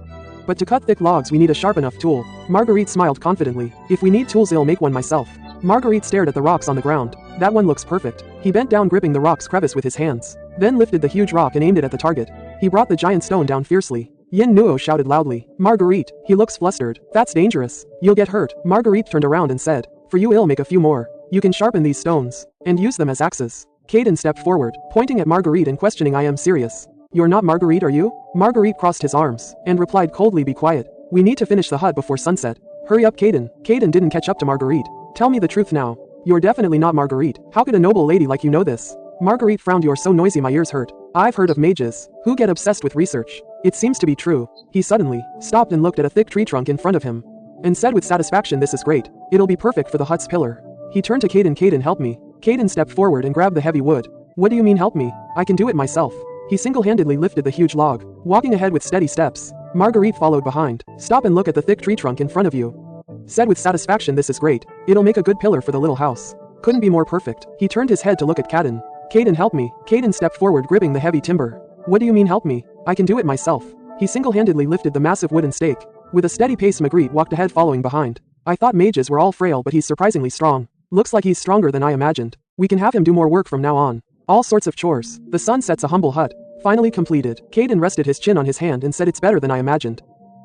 But to cut thick logs we need a sharp enough tool. Marguerite smiled confidently. If we need tools, I'll make one myself. Marguerite stared at the rocks on the ground. That one looks perfect. He bent down, gripping the rock's crevice with his hands, then lifted the huge rock and aimed it at the target. He brought the giant stone down fiercely. Yin Nuo shouted loudly, Marguerite, he looks flustered. That's dangerous. You'll get hurt. Marguerite turned around and said, for you, I'll make a few more. You can sharpen these stones and use them as axes. Caden stepped forward, pointing at Marguerite and questioning, I am serious. You're not Marguerite, are you? Marguerite crossed his arms and replied coldly, be quiet. We need to finish the hut before sunset. Hurry up, Caden. Caden didn't catch up to Marguerite. Tell me the truth now. You're definitely not Marguerite. How could a noble lady like you know this? Marguerite frowned. You're so noisy my ears hurt. I've heard of mages who get obsessed with research. It seems to be true. He suddenly stopped and looked at a thick tree trunk in front of him and said with satisfaction, this is great. It'll be perfect for the hut's pillar. He turned to Caden. Caden, help me. Caden stepped forward and grabbed the heavy wood. What do you mean help me? I can do it myself. He single-handedly lifted the huge log, walking ahead with steady steps. Marguerite followed behind. Stop and look at the thick tree trunk in front of you. Said with satisfaction, this is great. It'll make a good pillar for the little house. Couldn't be more perfect. He turned his head to look at Kaden. Kaden, help me. Kaden stepped forward, gripping the heavy timber. What do you mean help me? I can do it myself. He single-handedly lifted the massive wooden stake. With a steady pace, Magritte walked ahead, following behind. I thought mages were all frail, but he's surprisingly strong. Looks like he's stronger than I imagined. We can have him do more work from now on. All sorts of chores. The sun sets, a humble hut. Finally completed. Kaden rested his chin on his hand and said, it's better than I imagined.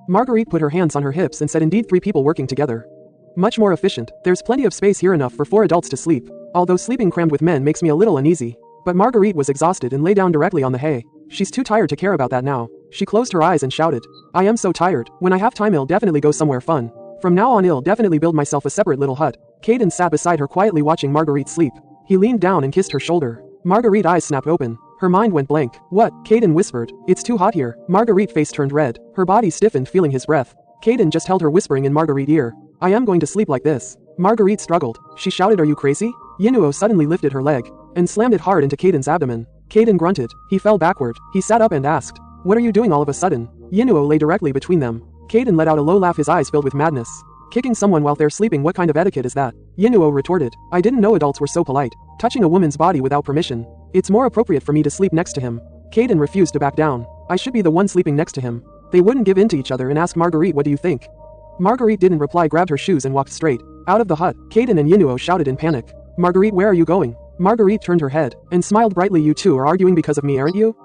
Marguerite put her hands on her hips and said, indeed, 3 people working together. Much more efficient. There's plenty of space here, enough for 4 adults to sleep. Although sleeping crammed with men makes me a little uneasy. But Marguerite was exhausted and lay down directly on the hay. She's too tired to care about that now. She closed her eyes and shouted, I am so tired. When I have time, I'll definitely go somewhere fun. From now on, I'll definitely build myself a separate little hut. Kaden sat beside her, quietly watching Marguerite sleep. He leaned down and kissed her shoulder. Marguerite's eyes snapped open. Her mind went blank. What? Kaden whispered. It's too hot here. Marguerite's face turned red. Her body stiffened, feeling his breath. Kaden just held her, whispering in Marguerite's ear, I am going to sleep like this. Marguerite struggled. She shouted, are you crazy? Yinuo suddenly lifted her leg and slammed it hard into Kaden's abdomen. Kaden grunted. He fell backward. He sat up and asked, what are you doing all of a sudden? Yinuo lay directly between them. Kaden let out a low laugh, his eyes filled with madness. Kicking someone while they're sleeping, what kind of etiquette is that? Yinuo retorted, I didn't know adults were so polite. Touching a woman's body without permission. It's more appropriate for me to sleep next to him. Kaden refused to back down. I should be the one sleeping next to him. They wouldn't give in to each other and asked Marguerite, what do you think? Marguerite didn't reply, grabbed her shoes and walked straight out of the hut. Kaden and Yinuo shouted in panic, Marguerite, where are you going? Marguerite turned her head and smiled brightly. You two are arguing because of me, aren't you?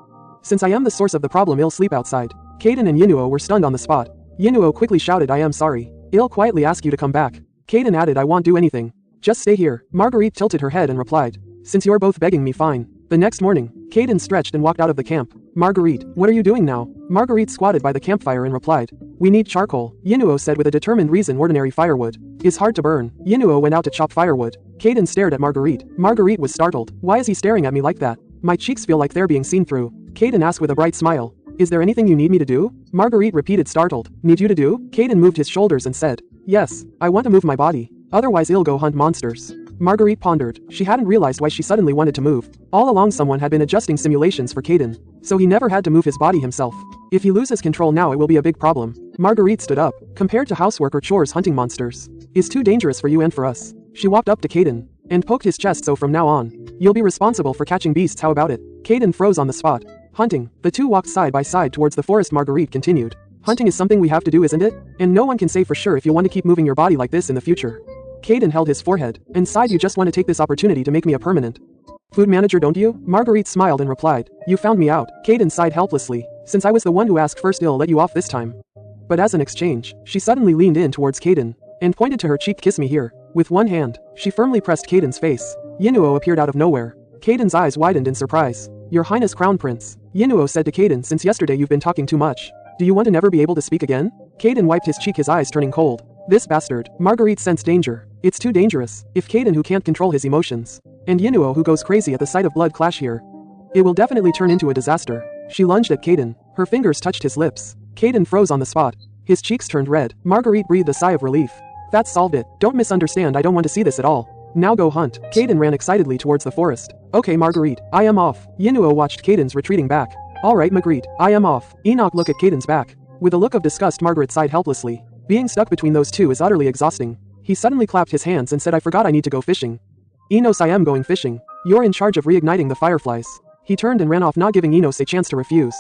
Since I am the source of the problem, I'll sleep outside. Kaden and Yinuo were stunned on the spot. Yinuo quickly shouted, I am sorry. I'll quietly ask you to come back. Kaden added, I won't do anything. Just stay here. Marguerite tilted her head and replied, since you're both begging me, fine. The next morning, Kaden stretched and walked out of the camp. Marguerite, what are you doing now? Marguerite squatted by the campfire and replied, we need charcoal. Yinuo said with a determined reason, ordinary firewood is hard to burn. Yinuo went out to chop firewood. Kaden stared at Marguerite. Marguerite was startled. Why is he staring at me like that? My cheeks feel like they're being seen through. Kaden asked with a bright smile, is there anything you need me to do? Marguerite repeated, startled. Need you to do? Kaden moved his shoulders and said, yes, I want to move my body. Otherwise I'll go hunt monsters. Marguerite pondered. She hadn't realized why she suddenly wanted to move. All along someone had been adjusting simulations for Kaden, so he never had to move his body himself. If he loses control now, it will be a big problem. Marguerite stood up. Compared to housework or chores, hunting monsters is too dangerous for you and for us. She walked up to Kaden and poked his chest. So from now on, you'll be responsible for catching beasts, how about it? Kaden froze on the spot. Hunting. The two walked side by side towards the forest. Marguerite continued. Hunting is something we have to do, isn't it? And no one can say for sure if you want to keep moving your body like this in the future. Kaden held his forehead and sighed. You just want to take this opportunity to make me a permanent food manager, don't you? Marguerite smiled and replied, you found me out. Kaden sighed helplessly. Since I was the one who asked first, I'll let you off this time. But as an exchange, she suddenly leaned in towards Kaden and pointed to her cheek. Kiss me here. With one hand, she firmly pressed Kaden's face. Yinuo appeared out of nowhere. Kaden's eyes widened in surprise. Your Highness Crown Prince. Yinuo said to Kaden, since yesterday you've been talking too much. Do you want to never be able to speak again? Kaden wiped his cheek, his eyes turning cold. This bastard. Marguerite sensed danger. It's too dangerous. If Kaden, who can't control his emotions, and Yinuo, who goes crazy at the sight of blood, clash here, it will definitely turn into a disaster. She lunged at Kaden. Her fingers touched his lips. Kaden froze on the spot. His cheeks turned red. Marguerite breathed a sigh of relief. That solved it. Don't misunderstand, I don't want to see this at all. Now go hunt. Kaden ran excitedly towards the forest. Okay, Marguerite, I am off. Yinuo watched Kaden's retreating back. Alright, Magritte, I am off. Enoch looked at Kaden's back. With a look of disgust, Margaret sighed helplessly. Being stuck between those two is utterly exhausting. He suddenly clapped his hands and said, I forgot I need to go fishing. Enos, I am going fishing. You're in charge of reigniting the fireflies. He turned and ran off, not giving Enos a chance to refuse.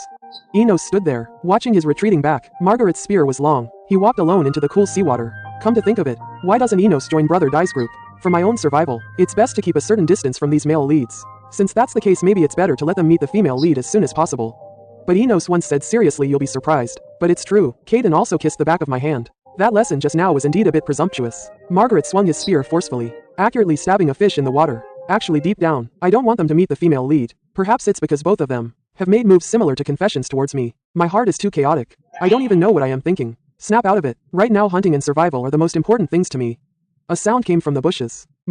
Enos stood there, watching his retreating back. Margaret's spear was long. He walked alone into the cool seawater. Come to think of it, why doesn't Enos join Brother Dai's group? For my own survival, it's best to keep a certain distance from these male leads. Since that's the case, maybe it's better to let them meet the female lead as soon as possible. But Enos once said, seriously, you'll be surprised. But it's true. Kaden also kissed the back of my hand. That lesson just now was indeed a bit presumptuous. Margaret swung his spear forcefully, accurately stabbing a fish in the water. Actually, deep down, I don't want them to meet the female lead. Perhaps it's because both of them have made moves similar to confessions towards me. My heart is too chaotic. I don't even know what I am thinking. Snap out of it. Right now, hunting and survival are the most important things to me. A sound came from the bushes.